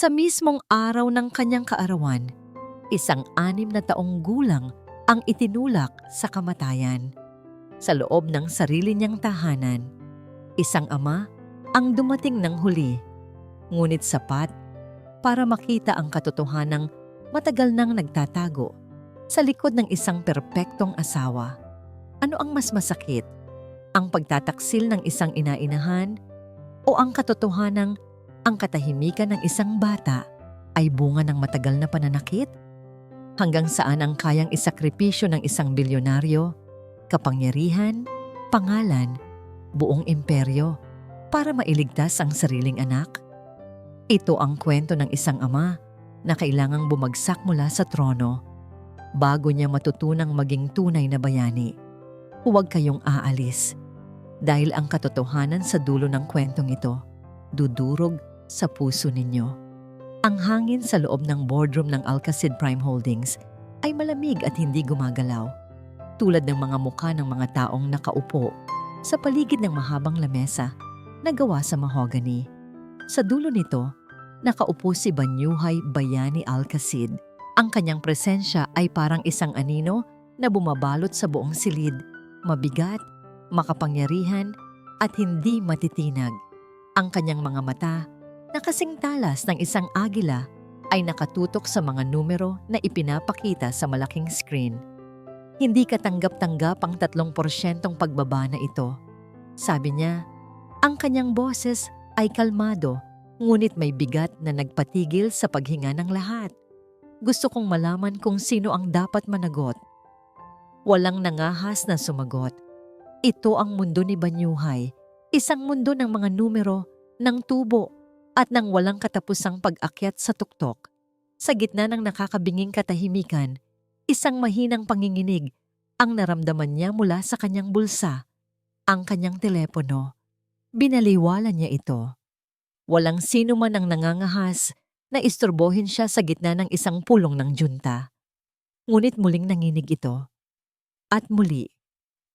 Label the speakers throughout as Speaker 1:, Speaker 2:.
Speaker 1: Sa mismong araw ng kanyang kaarawan, isang 6 na taong gulang ang itinulak sa kamatayan. Sa loob ng sarili niyang tahanan, isang ama ang dumating ng huli, ngunit sapat para makita ang katotohanang matagal nang nagtatago sa likod ng isang perpektong asawa. Ano ang mas masakit? Ang pagtataksil ng isang ina-inahan o ang katotohanang ang katahimikan ng isang bata ay bunga ng matagal na pananakit? Hanggang saan ang kayang isakripisyo ng isang bilyonaryo, kapangyarihan, pangalan, buong imperyo para mailigtas ang sariling anak? Ito ang kwento ng isang ama na kailangang bumagsak mula sa trono bago niya matutunang maging tunay na bayani. Huwag kayong aalis dahil ang katotohanan sa dulo ng kwentong ito dudurog sa puso ninyo. Ang hangin sa loob ng boardroom ng Alcacid Prime Holdings ay malamig at hindi gumagalaw, tulad ng mga mukha ng mga taong nakaupo sa paligid ng mahabang lamesa na gawa sa mahogany. Sa dulo nito, nakaupo si Banyuhay Bayani Alcacid. Ang kanyang presensya ay parang isang anino na bumabalot sa buong silid, mabigat, makapangyarihan, at hindi matitinag. Ang kanyang mga mata, na kasing talas ng isang agila, ay nakatutok sa mga numero na ipinapakita sa malaking screen. Hindi katanggap-tanggap ang 3% pagbaba na ito. Sabi niya, ang kanyang boses ay kalmado, ngunit may bigat na nagpatigil sa paghinga ng lahat. Gusto kong malaman kung sino ang dapat managot. Walang nangahas na sumagot. Ito ang mundo ni Banyuhay, isang mundo ng mga numero, ng tubo, at ng walang katapusang pag-akyat sa tuktok. Sa gitna ng nakakabinging katahimikan, isang mahinang panginginig ang naramdaman niya mula sa kanyang bulsa, ang kanyang telepono. Binaliwala niya ito. Walang sino man ang nangangahas na istorbohin siya sa gitna ng isang pulong ng junta. Ngunit muling nanginig ito. At muli,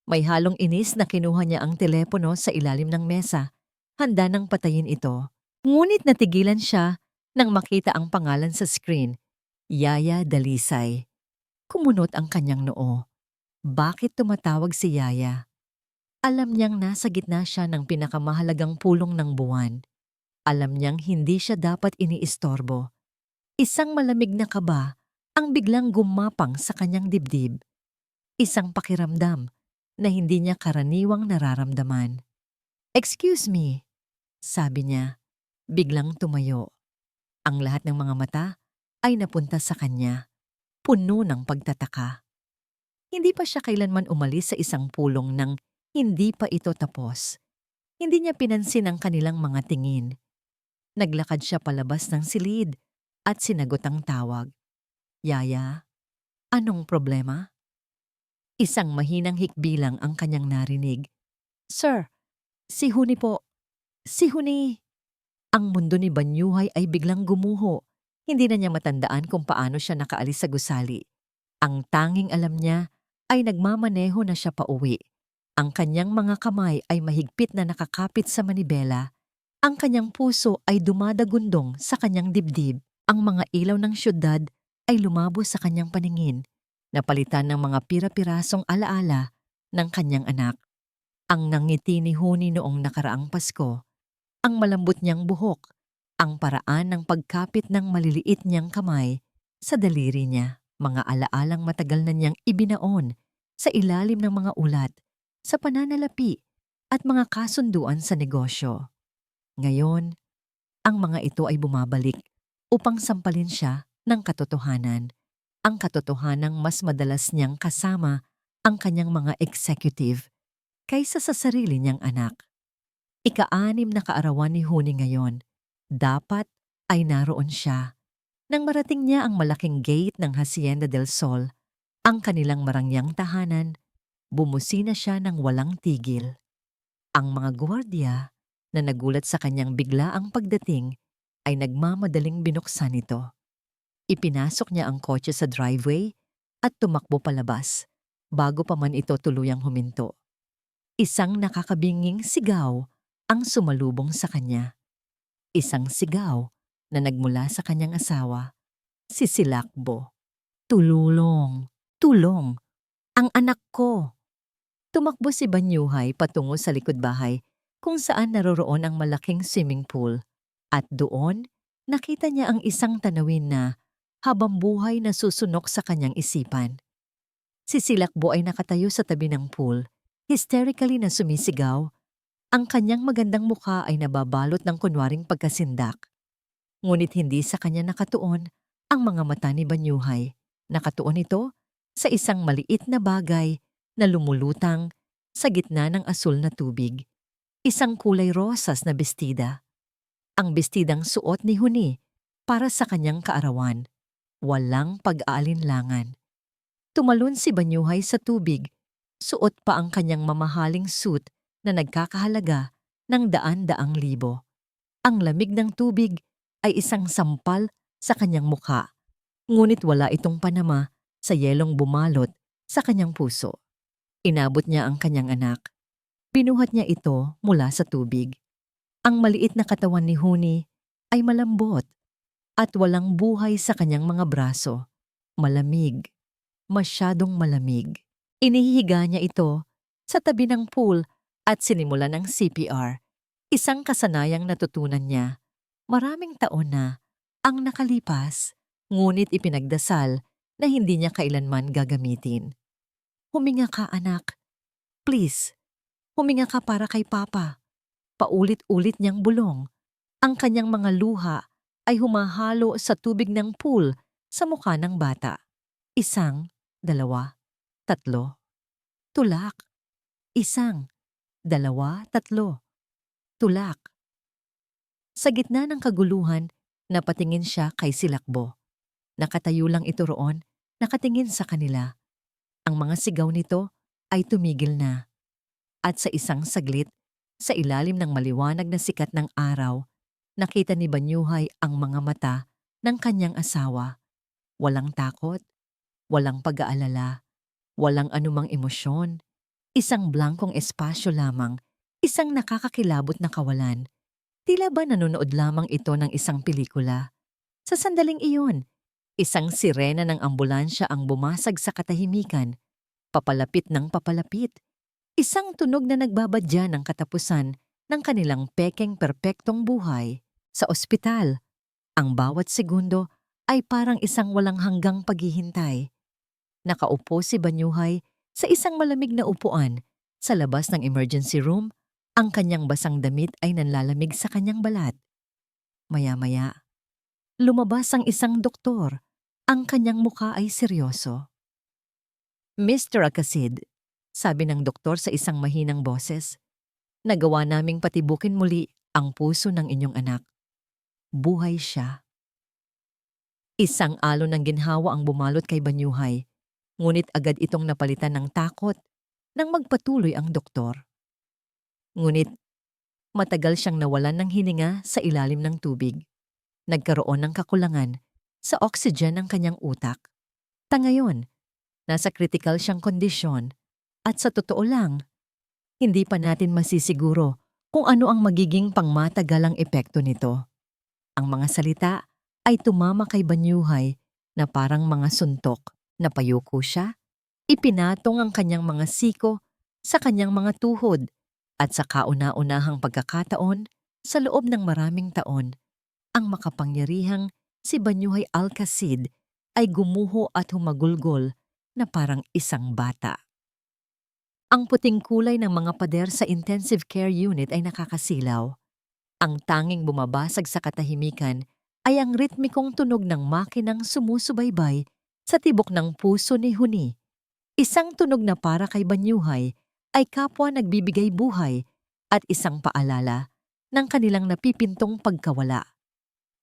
Speaker 1: may halong inis na kinuha niya ang telepono sa ilalim ng mesa, handa nang patayin ito. Ngunit natigilan siya nang makita ang pangalan sa screen, Yaya Dalisay. Kumunot ang kanyang noo. Bakit tumatawag si Yaya? Alam niyang nasa gitna siya ng pinakamahalagang pulong ng buwan. Alam niyang hindi siya dapat iniistorbo. Isang malamig na kaba ang biglang gumapang sa kanyang dibdib. Isang pakiramdam na hindi niya karaniwang nararamdaman. "Excuse me," sabi niya. Biglang tumayo. Ang lahat ng mga mata ay napunta sa kanya, puno ng pagtataka. Hindi pa siya kailanman umalis sa isang pulong nang hindi pa ito tapos. Hindi niya pinansin ang kanilang mga tingin. Naglakad siya palabas ng silid at sinagot ang tawag. "Yaya, anong problema?" Isang mahinang hikbilang ang kanyang narinig. "Sir, si Huni po. Si Huni." Ang mundo ni Banyuhay ay biglang gumuho. Hindi na niya matandaan kung paano siya nakaalis sa gusali. Ang tanging alam niya ay nagmamaneho na siya pauwi. Ang kanyang mga kamay ay mahigpit na nakakapit sa manibela. Ang kanyang puso ay dumadagundong sa kanyang dibdib. Ang mga ilaw ng syudad ay lumabo sa kanyang paningin, napalitan ng mga pira-pirasong alaala ng kanyang anak. Ang nangiti ni Huni noong nakaraang Pasko, ang malambot niyang buhok, ang paraan ng pagkapit ng maliliit niyang kamay sa daliri niya, mga alaalang matagal na niyang ibinaon sa ilalim ng mga ulat, sa pananalapi at mga kasunduan sa negosyo. Ngayon, ang mga ito ay bumabalik upang sampalin siya ng katotohanan, ang katotohanang mas madalas niyang kasama ang kanyang mga executive kaysa sa sarili niyang anak. Ika-6 na kaarawan ni Huni ngayon. Dapat ay naroon siya. Nang marating niya ang malaking gate ng Hacienda del Sol, ang kanilang marangyang tahanan, bumusina siya ng walang tigil. Ang mga gwardiya na nagulat sa kanyang biglaang pagdating ay nagmamadaling binuksan ito. Ipinasok niya ang kotse sa driveway at tumakbo palabas bago pa man ito tuluyang huminto. Isang nakakabinging sigaw ang sumalubong sa kanya. Isang sigaw na nagmula sa kanyang asawa, si Silakbo. Tulong! Tulong! Ang anak ko! Tumakbo si Banyuhay patungo sa likod bahay kung saan naroroon ang malaking swimming pool. At doon, nakita niya ang isang tanawin na habang buhay na susunok sa kanyang isipan. Si Silakbo ay nakatayo sa tabi ng pool, hysterically na sumisigaw. Ang kanyang magandang mukha ay nababalot ng kunwaring pagkasindak. Ngunit hindi sa kanya nakatuon ang mga mata ni Banyuhay. Nakatuon ito sa isang maliit na bagay na lumulutang sa gitna ng asul na tubig. Isang kulay rosas na bestida. Ang bestidang suot ni Huni para sa kanyang kaarawan. Walang pag-aalinlangan. Tumalon si Banyuhay sa tubig. Suot pa ang kanyang mamahaling suit na nagkakahalaga ng daan-daang libo. Ang lamig ng tubig ay isang sampal sa kanyang mukha. Ngunit wala itong panama sa yelong bumalot sa kanyang puso. Inabot niya ang kanyang anak. Pinuhat niya ito mula sa tubig. Ang maliit na katawan ni Huni ay malambot at walang buhay sa kanyang mga braso. Malamig, masyadong malamig. Inihihiga niya ito sa tabi ng pool at sinimulan ng CPR. Isang kasanayang natutunan niya. Maraming taon na ang nakalipas, ngunit ipinagdasal na hindi niya kailanman gagamitin. Huminga ka, anak. Please, huminga ka para kay Papa. Paulit-ulit niyang bulong. Ang kanyang mga luha ay humahalo sa tubig ng pool sa mukha ng bata. 1, 2, 3. Tulak. 1, 2, 3. Tulak. Sa gitna ng kaguluhan, napatingin siya kay Silakbo. Nakatayo lang ito roon, nakatingin sa kanila. Ang mga sigaw nito ay tumigil na. At sa isang saglit, sa ilalim ng maliwanag na sikat ng araw, nakita ni Banyuhay ang mga mata ng kanyang asawa. Walang takot, walang pag-aalala, walang anumang emosyon. Isang blankong espasyo lamang, isang nakakakilabot na kawalan. Tila ba nanonood lamang ito ng isang pelikula? Sa sandaling iyon, isang sirena ng ambulansya ang bumasag sa katahimikan, papalapit ng papalapit. Isang tunog na nagbabadya ng katapusan ng kanilang pekeng perpektong buhay. Sa ospital, ang bawat segundo ay parang isang walang hanggang paghihintay. Nakaupo si Banyuhay sa isang malamig na upuan sa labas ng emergency room. Ang kanyang basang damit ay nanlalamig sa kanyang balat. Maya-maya, lumabas ang isang doktor. Ang kanyang mukha ay seryoso. Mr. Akasid, sabi ng doktor sa isang mahinang boses, nagawa naming patibukin muli ang puso ng inyong anak. Buhay siya. Isang alon ng ginhawa ang bumalot kay Banyuhay, ngunit agad itong napalitan ng takot nang magpatuloy ang doktor. Ngunit matagal siyang nawalan ng hininga sa ilalim ng tubig. Nagkaroon ng kakulangan sa oxygen ng kanyang utak. Ngayon, nasa critical siyang kondisyon at sa totoo lang, hindi pa natin masisiguro kung ano ang magiging pangmatagalang epekto nito. Ang mga salita ay tumama kay Banyuhay na parang mga suntok. Napayuko siya, ipinatong ang kanyang mga siko sa kanyang mga tuhod. At sa kauna-unahang pagkakataon, sa loob ng maraming taon, ang makapangyarihang si Banyuhay Alcacid ay gumuho at humagulgol na parang isang bata. Ang puting kulay ng mga pader sa intensive care unit ay nakakasilaw. Ang tanging bumabasag sa katahimikan ay ang ritmikong tunog ng makinang sumusubaybay sa tibok ng puso ni Huni. Isang tunog na para kay Banyuhay ay kapwa nagbibigay buhay at isang paalala ng kanilang napipintong pagkawala.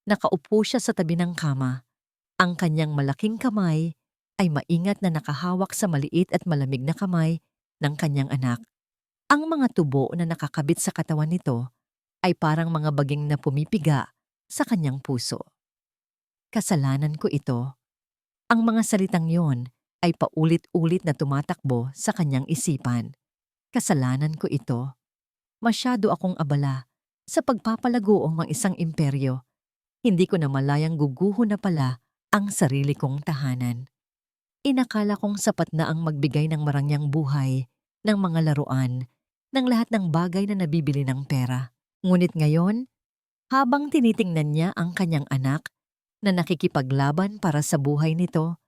Speaker 1: Nakaupo siya sa tabi ng kama. Ang kanyang malaking kamay ay maingat na nakahawak sa maliit at malamig na kamay ng kanyang anak. Ang mga tubo na nakakabit sa katawan nito ay parang mga baging na pumipiga sa kanyang puso. Kasalanan ko ito. Ang mga salitang yon ay paulit-ulit na tumatakbo sa kanyang isipan. Kasalanan ko ito. Masyado akong abala sa pagpapalago ng isang imperyo Hindi ko namalayang guguho na pala ang sarili kong tahanan. Inakala kong sapat na ang magbigay ng marangyang buhay, ng mga laruan, ng lahat ng bagay na nabibili ng pera. Ngunit ngayon, habang tinitingnan niya ang kanyang anak na nakikipaglaban para sa buhay nito,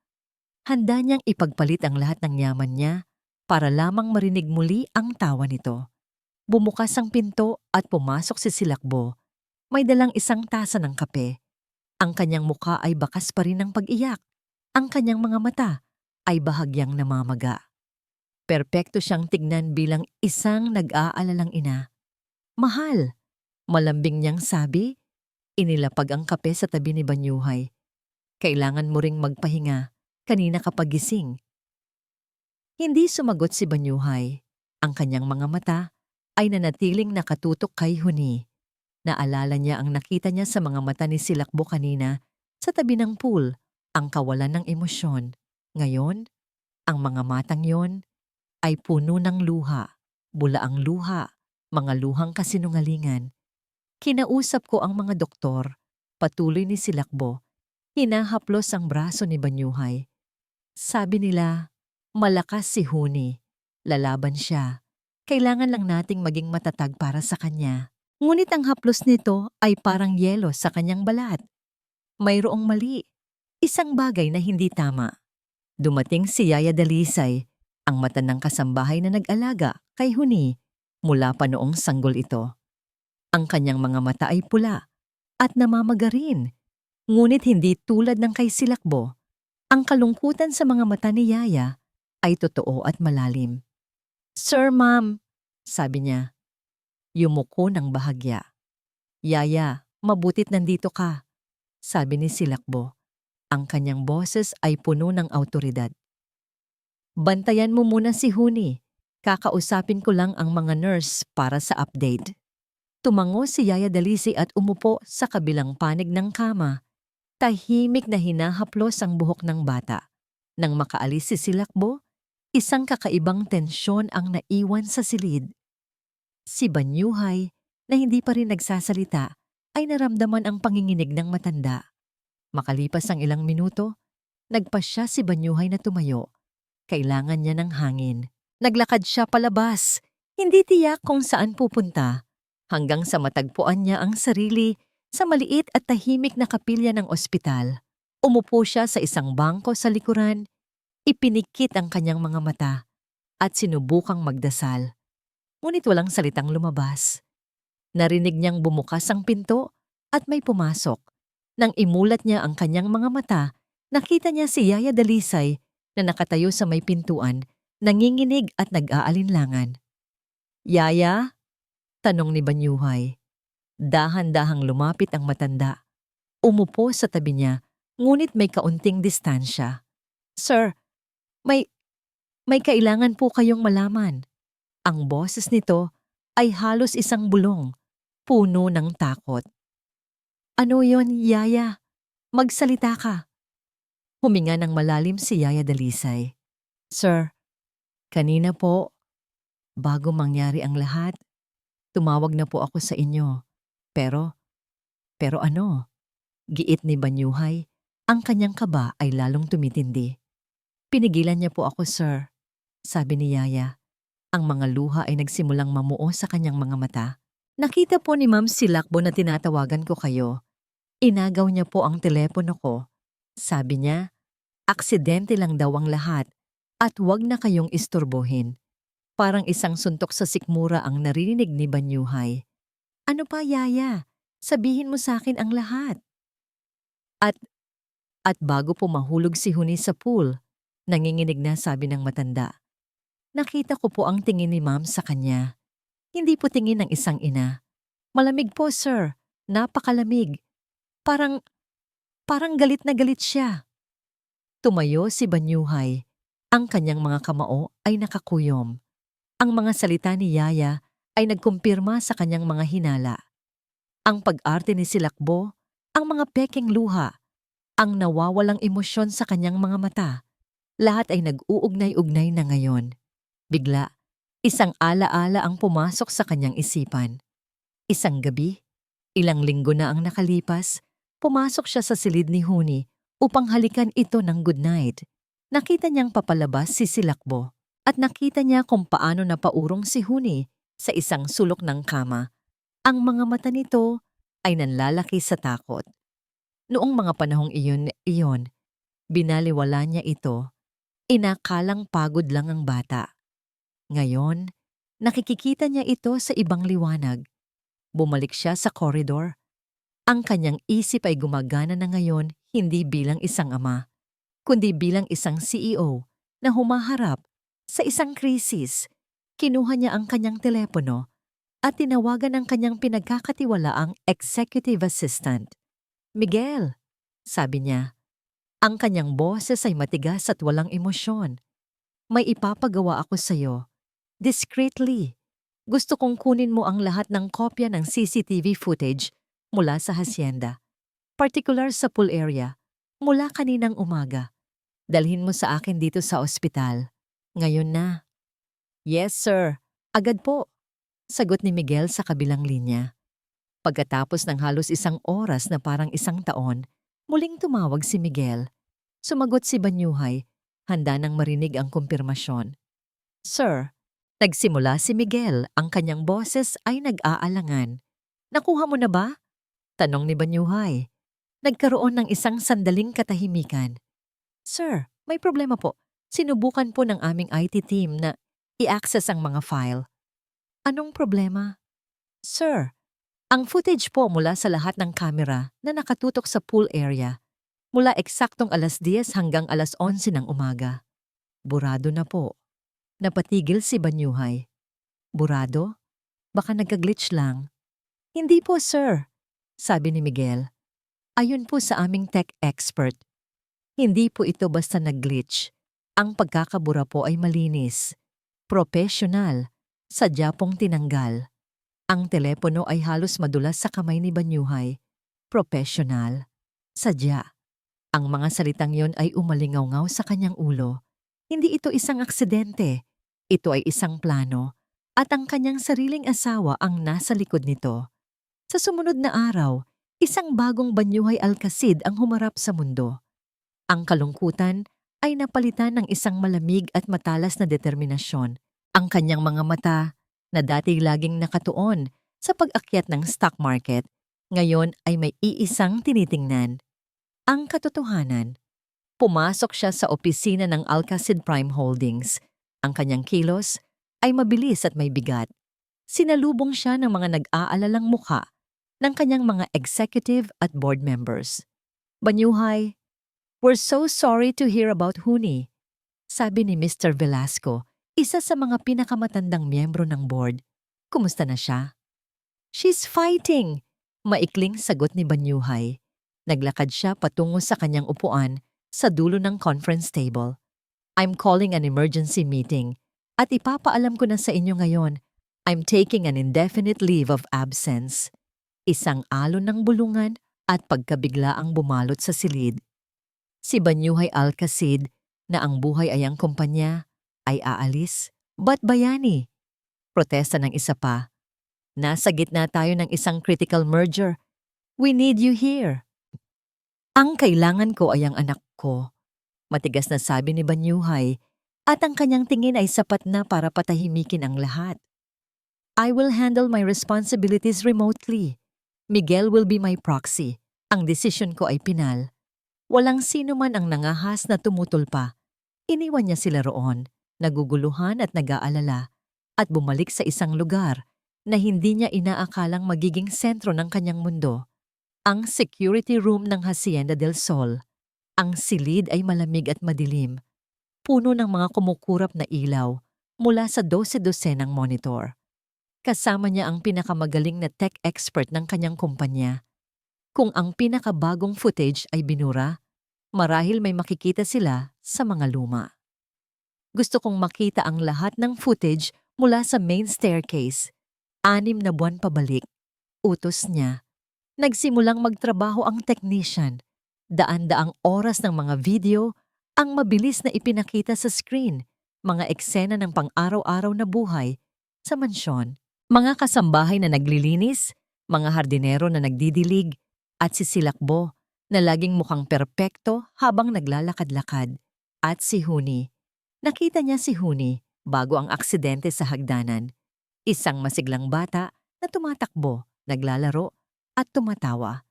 Speaker 1: handa niyang ipagpalit ang lahat ng yaman niya para lamang marinig muli ang tawa nito. Bumukas ang pinto at pumasok si Silakbo. May dalang isang tasa ng kape. Ang kanyang muka ay bakas pa rin ng pag-iyak. Ang kanyang mga mata ay bahagyang namamaga. Perpekto siyang tignan bilang isang nag-aalalang ina. Mahal, malambing niyang sabi. Inilapag ang kape sa tabi ni Banyuhay. Kailangan mo ring magpahinga, kanina ka pagising. Hindi sumagot si Banyuhay. Ang kanyang mga mata ay nanatiling nakatutok kay Huni. Naalala niya ang nakita niya sa mga mata ni Silakbo kanina sa tabi ng pool, ang kawalan ng emosyon. Ngayon, ang mga matang yon ay puno ng luha, bulaang luha, mga luhang kasinungalingan. Kinausap ko ang mga doktor, patuloy ni Silakbo. Hinahaplos ang braso ni Banyuhay. Sabi nila, malakas si Huni. Lalaban siya. Kailangan lang nating maging matatag para sa kanya. Ngunit ang haplos nito ay parang yelo sa kanyang balat. Mayroong mali. Isang bagay na hindi tama. Dumating si Yaya Dalisay, ang matandang kasambahay na nag-alaga kay Huni mula pa noong sanggol ito. Ang kanyang mga mata ay pula at namamaga rin. Ngunit hindi tulad ng kay Silakbo. Ang kalungkutan sa mga mata ni Yaya ay totoo at malalim. Sir, ma'am, sabi niya. Yumuko ng bahagya. Yaya, mabutit nandito ka, sabi ni Silakbo. Ang kanyang boses ay puno ng awtoridad. Bantayan mo muna si Huni. Kakausapin ko lang ang mga nurse para sa update. Tumango si Yaya Dalisay at umupo sa kabilang panig ng kama. Tahimik na hinahaplos ang buhok ng bata. Nang makaalis si Silakbo, isang kakaibang tensyon ang naiwan sa silid. Si Banyuhay, na hindi pa rin nagsasalita, ay naramdaman ang panginginig ng matanda. Makalipas ang ilang minuto, nagpasya si Banyuhay na tumayo. Kailangan niya ng hangin. Naglakad siya palabas, hindi tiyak kung saan pupunta, hanggang sa matagpuan niya ang sarili sa maliit at tahimik na kapilya ng ospital. Umupo siya sa isang bangko sa likuran, ipinikit ang kanyang mga mata, at sinubukang magdasal. Ngunit walang salitang lumabas. Narinig niyang bumukas ang pinto at may pumasok. Nang imulat niya ang kanyang mga mata, nakita niya si Yaya Dalisay na nakatayo sa may pintuan, nanginginig at nag-aalinlangan. Yaya? Tanong ni Banyuhay. Dahan-dahang lumapit ang matanda. Umupo sa tabi niya, ngunit may kaunting distansya. Sir, may kailangan po kayong malaman. Ang boses nito ay halos isang bulong, puno ng takot. Ano yon, Yaya? Magsalita ka. Huminga ng malalim si Yaya Dalisay. Sir, kanina po, bago mangyari ang lahat, tumawag na po ako sa inyo. Pero ano? Giit ni Banyuhay, ang kanyang kaba ay lalong tumitindi. Pinigilan niya po ako, sir, sabi ni Yaya. Ang mga luha ay nagsimulang mamuo sa kanyang mga mata. Nakita po ni Ma'am Silakbo na tinatawagan ko kayo. Inagaw niya po ang telepono ko. Sabi niya, aksidente lang daw ang lahat at huwag na kayong isturbohin. Parang isang suntok sa sikmura ang narinig ni Banyuhay. Ano pa, Yaya? Sabihin mo sa akin ang lahat. At bago po mahulog si Huni sa pool, nanginginig na sabi ng matanda. Nakita ko po ang tingin ni Ma'am sa kanya. Hindi po tingin ng isang ina. Malamig po, sir. Napakalamig. Parang galit na galit siya. Tumayo si Banyuhay. Ang kanyang mga kamao ay nakakuyom. Ang mga salita ni Yaya ay nagkumpirma sa kanyang mga hinala. Ang pag-arte ni Silakbo, ang mga pekeng luha, ang nawawalang emosyon sa kanyang mga mata, lahat ay nag-uugnay-ugnay na ngayon. Bigla, isang ala-ala ang pumasok sa kanyang isipan. Isang gabi, ilang linggo na ang nakalipas, Pumasok siya sa silid ni Huni upang halikan ito ng goodnight. Nakita niyang papalabas si Silakbo at nakita niya kung paano napaurong si Huni sa isang sulok ng kama. Ang mga mata nito ay nanlalaki sa takot. Noong mga panahong iyon, binaliwala niya ito. Inakalang pagod lang ang bata. Ngayon, nakikikita niya ito sa ibang liwanag. Bumalik siya sa koridor. Ang kanyang isip ay gumagana na ngayon hindi bilang isang ama, kundi bilang isang CEO na humaharap sa isang krisis. Kinuha niya ang kanyang telepono at tinawagan ang kanyang pinagkakatiwalaang executive assistant. Miguel, sabi niya. Ang kanyang boses ay matigas at walang emosyon. May ipapagawa ako sa'yo. Discreetly. Gusto kong kunin mo ang lahat ng kopya ng CCTV footage mula sa hacienda. Particular sa pool area, mula kaninang umaga. Dalhin mo sa akin dito sa ospital. Ngayon na. Yes, sir. Agad po. Sagot ni Miguel sa kabilang linya. Pagkatapos ng halos 1 oras na parang 1 taon, muling tumawag si Miguel. Sumagot si Banyuhay, handa nang marinig ang kumpirmasyon. Sir, nagsimula si Miguel, ang kanyang boses ay nag-aalangan. Nakuha mo na ba? Tanong ni Banyuhay. Nagkaroon ng isang sandaling katahimikan. Sir, may problema po. Sinubukan po ng aming IT team na i-access ang mga file. Anong problema? Sir, ang footage po mula sa lahat ng kamera na nakatutok sa pool area, mula eksaktong 10:00 hanggang 11:00 ng umaga. Burado na po. Napatigil si Banyuhay. Burado? Baka nagka-glitch lang. Hindi po, sir, sabi ni Miguel. Ayon po sa aming tech expert. Hindi po ito basta nag-glitch. Ang pagkakabura po ay malinis. Professional. Sadya pong tinanggal. Ang telepono ay halos madulas sa kamay ni Banyuhay. Professional. Sadya. Ang mga salitang yon ay umalingaw-ngaw sa kanyang ulo. Hindi ito isang aksidente. Ito ay isang plano. At ang kanyang sariling asawa ang nasa likod nito. Sa sumunod na araw, isang bagong Banyuhay Alcacid ang humarap sa mundo. Ang kalungkutan ay napalitan ng isang malamig at matalas na determinasyon. Ang kanyang mga mata, na dati laging nakatuon sa pag-akyat ng stock market, ngayon ay may iisang tinitingnan. Ang katotohanan. Pumasok siya sa opisina ng Alcacid Prime Holdings. Ang kanyang kilos ay mabilis at may bigat. Sinalubong siya ng mga nag-aalalang mukha ng kanyang mga executive at board members. Banyuhay, we're so sorry to hear about Huni, sabi ni Mr. Velasco, isa sa mga pinakamatandang miyembro ng board. Kumusta na siya? She's fighting, maikling sagot ni Banyuhay. Naglakad siya patungo sa kanyang upuan sa dulo ng conference table. I'm calling an emergency meeting at ipapaalam ko na sa inyo ngayon, I'm taking an indefinite leave of absence. Isang alon ng bulungan at pagkabigla ang bumalot sa silid. Si Banyuhay Alcacid, na ang buhay ay ang kumpanya, ay aalis. Ba't bayani? Protesta ng isa pa. Nasa gitna tayo ng isang critical merger. We need you here. Ang kailangan ko ay ang anak ko. Matigas na sabi ni Banyuhay, at ang kanyang tingin ay sapat na para patahimikin ang lahat. I will handle my responsibilities remotely. Miguel will be my proxy. Ang desisyon ko ay pinal. Walang sino man ang nangahas na tumutol pa. Iniwan niya sila roon, naguguluhan at nag-aalala, at bumalik sa isang lugar na hindi niya inaakalang magiging sentro ng kanyang mundo. Ang security room ng Hacienda del Sol. Ang silid ay malamig at madilim. Puno ng mga kumukurap na ilaw mula sa 12 ng monitor. Kasama niya ang pinakamagaling na tech expert ng kanyang kumpanya. Kung ang pinakabagong footage ay binura, marahil may makikita sila sa mga luma. Gusto kong makita ang lahat ng footage mula sa main staircase. 6 na buwan pabalik. Utos niya. Nagsimulang magtrabaho ang technician. Daan-daang oras ng mga video ang mabilis na ipinakita sa screen. Mga eksena ng pang-araw-araw na buhay sa mansyon. Mga kasambahay na naglilinis, mga hardinero na nagdidilig, At si Silakbo na laging mukhang perpekto habang naglalakad-lakad. At si Huni. Nakita niya si Huni bago ang aksidente sa hagdanan. Isang masiglang bata na tumatakbo, naglalaro at tumatawa.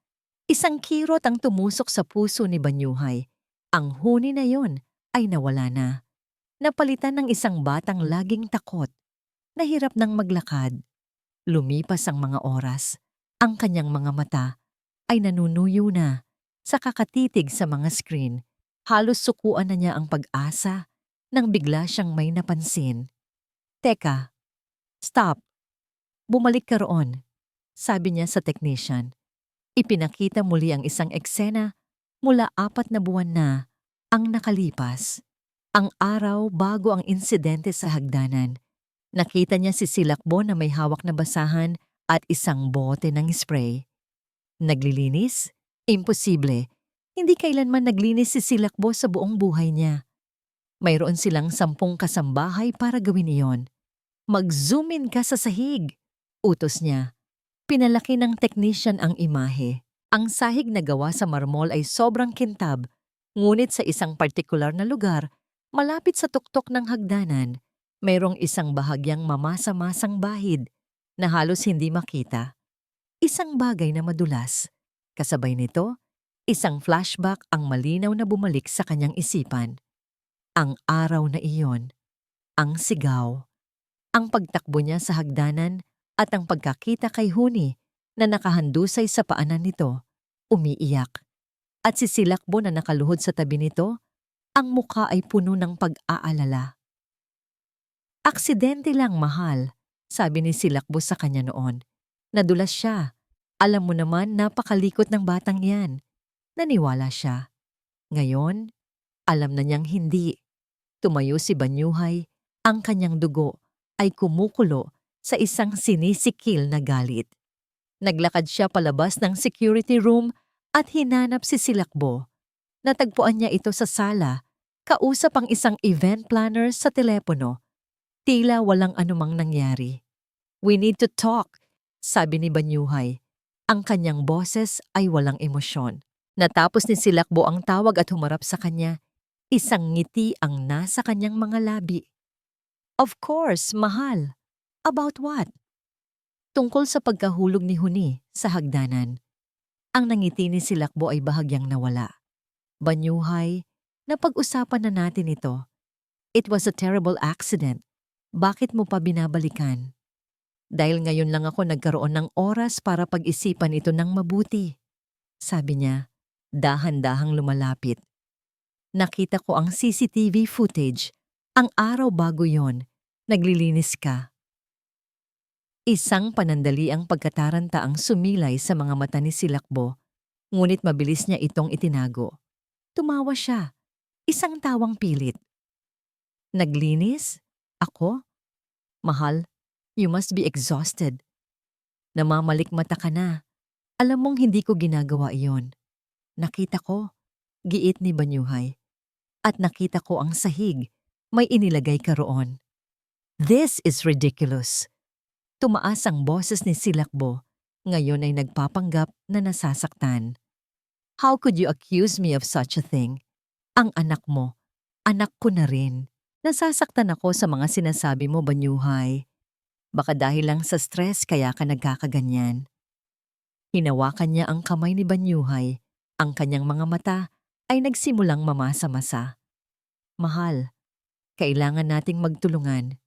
Speaker 1: Isang kirot ang tumusok sa puso ni Banyuhay. Ang Huni na yon ay nawala na. Napalitan ng isang batang laging takot. Nahirap nang maglakad. Lumipas ang mga oras. Ang kanyang mga mata ay nanunuyo na sa kakatitig sa mga screen. Halos sukuan na niya ang pag-asa nang bigla siyang may napansin. Teka, stop. Bumalik ka roon, sabi niya sa technician. Ipinakita muli ang isang eksena mula 4 na buwan na ang nakalipas. Ang araw bago ang insidente sa hagdanan. Nakita niya si Silakbo na may hawak na basahan at isang bote ng spray. Naglilinis? Imposible. Hindi kailanman naglinis si Silakbo sa buong buhay niya. Mayroon silang 10 kasambahay para gawin iyon. Mag-zoom in ka sa sahig, utos niya. Pinalaki ng technician ang imahe. Ang sahig na gawa sa marmol ay sobrang kintab, ngunit sa isang partikular na lugar, malapit sa tuktok ng hagdanan, mayroong isang bahagyang mamasa-masang bahid na halos hindi makita. Isang bagay na madulas. Kasabay nito, isang flashback ang malinaw na bumalik sa kanyang isipan. Ang araw na iyon, ang sigaw, ang pagtakbo niya sa hagdanan at ang pagkakita kay Huni na nakahandusay sa paanan nito, umiiyak. At si Silakbo na nakaluhod sa tabi nito, ang mukha ay puno ng pag-aalala. Aksidente lang, mahal, sabi ni Silakbo sa kanya noon. Nadulas siya. Alam mo naman, napakalikot ng batang yan. Naniwala siya. Ngayon, alam na niyang hindi. Tumayo si Banyuhay, ang kanyang dugo ay kumukulo sa isang sinisikil na galit. Naglakad siya palabas ng security room at hinanap si Silakbo. Natagpuan niya ito sa sala, kausap ang isang event planner sa telepono. Tila walang anumang nangyari. We need to talk, sabi ni Banyuhay. Ang kanyang boses ay walang emosyon. Natapos ni Silakbo ang tawag at humarap sa kanya. Isang ngiti ang nasa kanyang mga labi. Of course, mahal. About what? Tungkol sa pagkahulog ni Huni sa hagdanan. Ang nangiti ni Silakbo ay bahagyang nawala. Banyuhay, napag-usapan na natin ito. It was a terrible accident. Bakit mo pa binabalikan? Dahil ngayon lang ako nagkaroon ng oras para pag-isipan ito ng mabuti. Sabi niya, dahan-dahang lumalapit. Nakita ko ang CCTV footage. Ang araw bago yon, naglilinis ka. Isang panandali ang pagkataranta ang sumilay sa mga mata ni Silakbo, ngunit mabilis niya itong itinago. Tumawa siya, isang tawang pilit. Naglinis? Ako? Mahal, you must be exhausted. Namamalikmata ka na. Alam mong hindi ko ginagawa iyon. Nakita ko, giit ni Banyuhay. At nakita ko ang sahig, may inilagay ka roon. This is ridiculous. Tumaas ang boses ni Silakbo, ngayon ay nagpapanggap na nasasaktan. How could you accuse me of such a thing? Ang anak mo, anak ko na rin. Nasasaktan ako sa mga sinasabi mo, Banyuhay. Baka dahil lang sa stress kaya ka nagkakaganyan. Hinawakan niya ang kamay ni Banyuhay. Ang kanyang mga mata ay nagsimulang mamasa-masa. Mahal, kailangan nating magtulungan.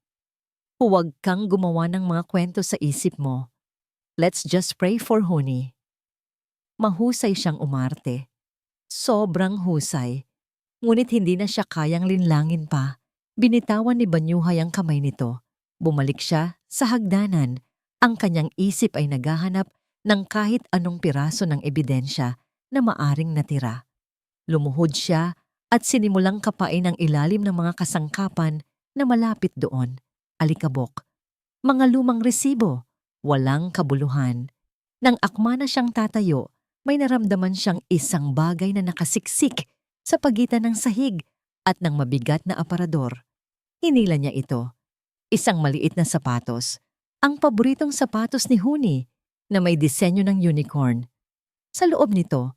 Speaker 1: Huwag kang gumawa ng mga kwento sa isip mo. Let's just pray for Huni. Mahusay siyang umarte. Sobrang husay. Ngunit hindi na siya kayang linlangin pa. Binitawan ni Banyuhay ang kamay nito. Bumalik siya sa hagdanan. Ang kanyang isip ay naghahanap ng kahit anong piraso ng ebidensya na maaring natira. Lumuhod siya at sinimulang kapain ang ilalim ng mga kasangkapan na malapit doon. Alikabok. Mga lumang resibo. Walang kabuluhan. Nang akma na siyang tatayo, may naramdaman siyang isang bagay na nakasiksik sa pagitan ng sahig at ng mabigat na aparador. Hinila niya ito. Isang maliit na sapatos. Ang paboritong sapatos ni Huni na may disenyo ng unicorn. Sa loob nito,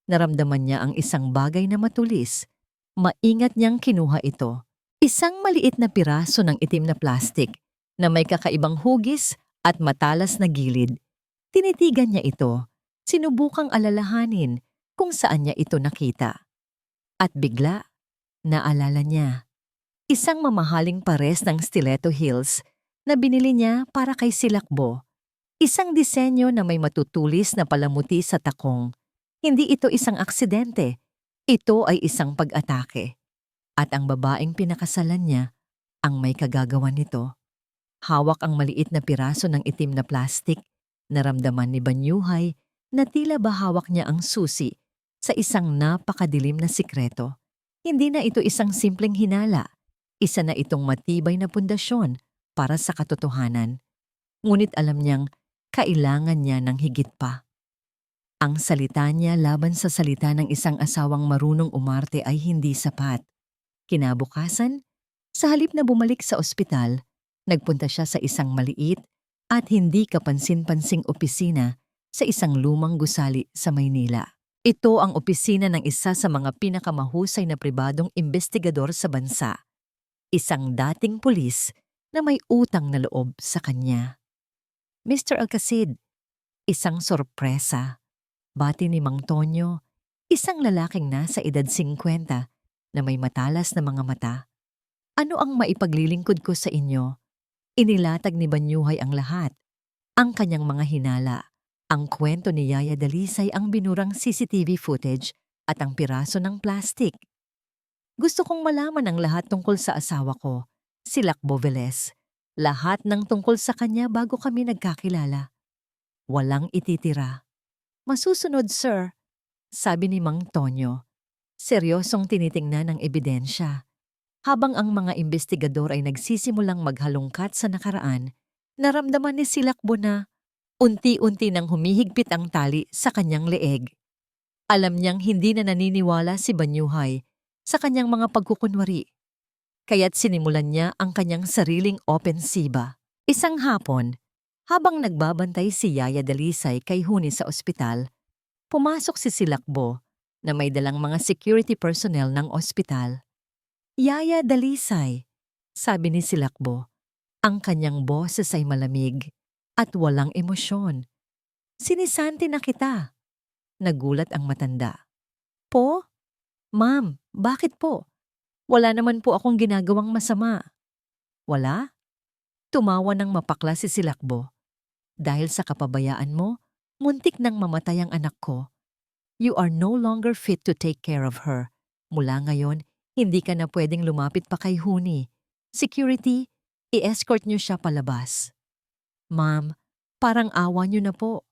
Speaker 1: naramdaman niya ang isang bagay na matulis. Maingat niyang kinuha ito. Isang maliit na piraso ng itim na plastik na may kakaibang hugis at matalas na gilid. Tinitigan niya ito, sinubukang alalahanin kung saan niya ito nakita. At bigla, naalala niya. Isang mamahaling pares ng stiletto heels na binili niya para kay Silakbo. Isang disenyo na may matutulis na palamuti sa takong. Hindi ito isang aksidente. Ito ay isang pag-atake. At ang babaeng pinakasalan niya ang may kagagawan nito. Hawak ang maliit na piraso ng itim na plastik. Naramdaman ni Banyuhay na tila ba hawak niya ang susi sa isang napakadilim na sikreto. Hindi na ito isang simpleng hinala. Isa na itong matibay na pundasyon para sa katotohanan. Ngunit alam niyang kailangan niya ng higit pa. Ang salita niya laban sa salita ng isang asawang marunong umarte ay hindi sapat. Kinabukasan, sa halip na bumalik sa ospital, nagpunta siya sa isang maliit at hindi kapansin-pansing opisina sa isang lumang gusali sa Maynila. Ito ang opisina ng isa sa mga pinakamahusay na pribadong investigador sa bansa. Isang dating pulis na may utang na loob sa kanya. Mr. Alcacid, isang sorpresa. Bati ni Mang Tonyo, isang lalaking nasa edad 50 na may matalas na mga mata. Ano ang maipaglilingkod ko sa inyo? Inilatag ni Banyuhay ang lahat. Ang kanyang mga hinala, ang kwento ni Yaya Dalisay, ang binurang CCTV footage at ang piraso ng plastik. Gusto kong malaman ang lahat tungkol sa asawa ko, si Lakbo Velez. Lahat ng tungkol sa kanya bago kami nagkakilala. Walang ititira. Masusunod, sir, sabi ni Mang Tonyo. Seryosong tinitingnan ang ebidensya. Habang ang mga investigador ay nagsisimulang maghalongkat sa nakaraan, naramdaman ni Silakbo na unti-unti nang humihigpit ang tali sa kanyang leeg. Alam niyang hindi na naniniwala si Banyuhay sa kanyang mga pagkukunwari. Kaya't sinimulan niya ang kanyang sariling opensiba. Isang hapon, habang nagbabantay si Yaya Dalisay kay Huni sa ospital, pumasok si Silakbo na may dalang mga security personnel ng ospital. Yaya Dalisay, sabi ni Silakbo. Ang kanyang boses ay malamig at walang emosyon. Sinisanti na kita. Nagulat ang matanda. Po? Ma'am, bakit po? Wala naman po akong ginagawang masama. Wala? Tumawa ng mapakla si Silakbo. Dahil sa kapabayaan mo, muntik nang mamatay ang anak ko. You are no longer fit to take care of her. Mula ngayon, hindi ka na pwedeng lumapit pa kay Huni. Security, i-escort niyo siya palabas. Ma'am, parang awa niyo na po.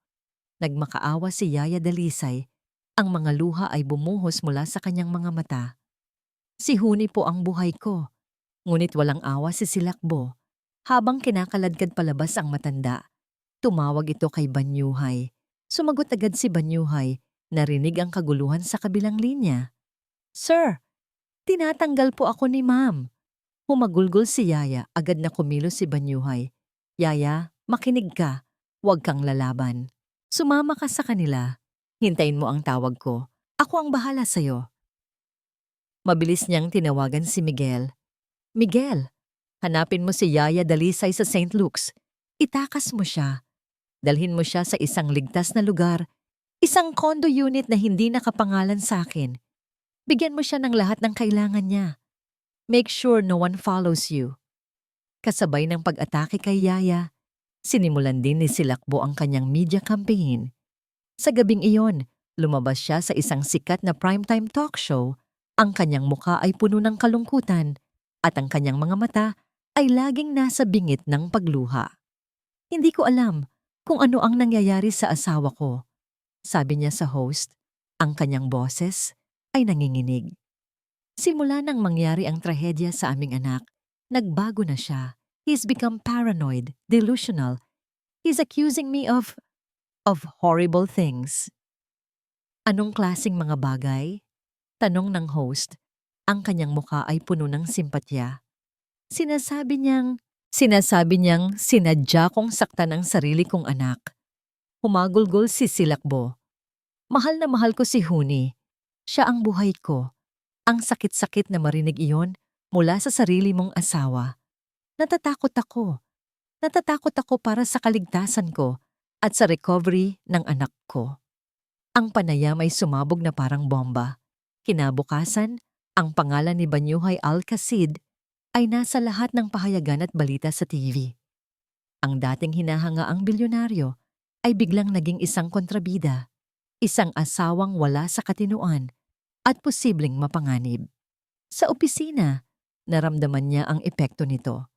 Speaker 1: Nagmakaawa si Yaya Dalisay. Ang mga luha ay bumuhos mula sa kanyang mga mata. Si Huni po ang buhay ko. Ngunit walang awa si Silakbo. Habang kinakaladkad palabas ang matanda, tumawag ito kay Banyuhay. Sumagot agad si Banyuhay. Narinig ang kaguluhan sa kabilang linya. Sir, tinatanggal po ako ni ma'am. Humagulgol si Yaya, agad na kumilos si Banyuhay. Yaya, makinig ka. Huwag kang lalaban. Sumama ka sa kanila. Hintayin mo ang tawag ko. Ako ang bahala sa'yo. Mabilis niyang tinawagan si Miguel. Miguel, hanapin mo si Yaya Dalisay sa St. Luke's. Itakas mo siya. Dalhin mo siya sa isang ligtas na lugar. Isang condo unit na hindi nakapangalan sa akin. Bigyan mo siya ng lahat ng kailangan niya. Make sure no one follows you. Kasabay ng pag-atake kay Yaya, sinimulan din ni Silakbo ang kanyang media campaign. Sa gabing iyon, lumabas siya sa isang sikat na primetime talk show. Ang kanyang muka ay puno ng kalungkutan at ang kanyang mga mata ay laging nasa bingit ng pagluha. Hindi ko alam kung ano ang nangyayari sa asawa ko, sabi niya sa host. Ang kanyang boses ay nanginginig. Simula nang mangyari ang trahedya sa aming anak, nagbago na siya. He's become paranoid, delusional. He's accusing me of horrible things. Anong klaseng mga bagay? Tanong ng host. Ang kanyang mukha ay puno ng simpatya. Sinasabi niyang sinadya kong saktan ang sarili kong anak. Humagulgol si Silakbo. Mahal na mahal ko si Huni. Siya ang buhay ko. Ang sakit-sakit na marinig iyon mula sa sarili mong asawa. Natatakot ako. Natatakot ako para sa kaligtasan ko at sa recovery ng anak ko. Ang panayam ay sumabog na parang bomba. Kinabukasan, ang pangalan ni Banyuhay Alcacid ay nasa lahat ng pahayagan at balita sa TV. Ang dating hinahangaang bilyonaryo ay biglang naging isang kontrabida, isang asawang wala sa katinuan at posibleng mapanganib. Sa opisina, naramdaman niya ang epekto nito.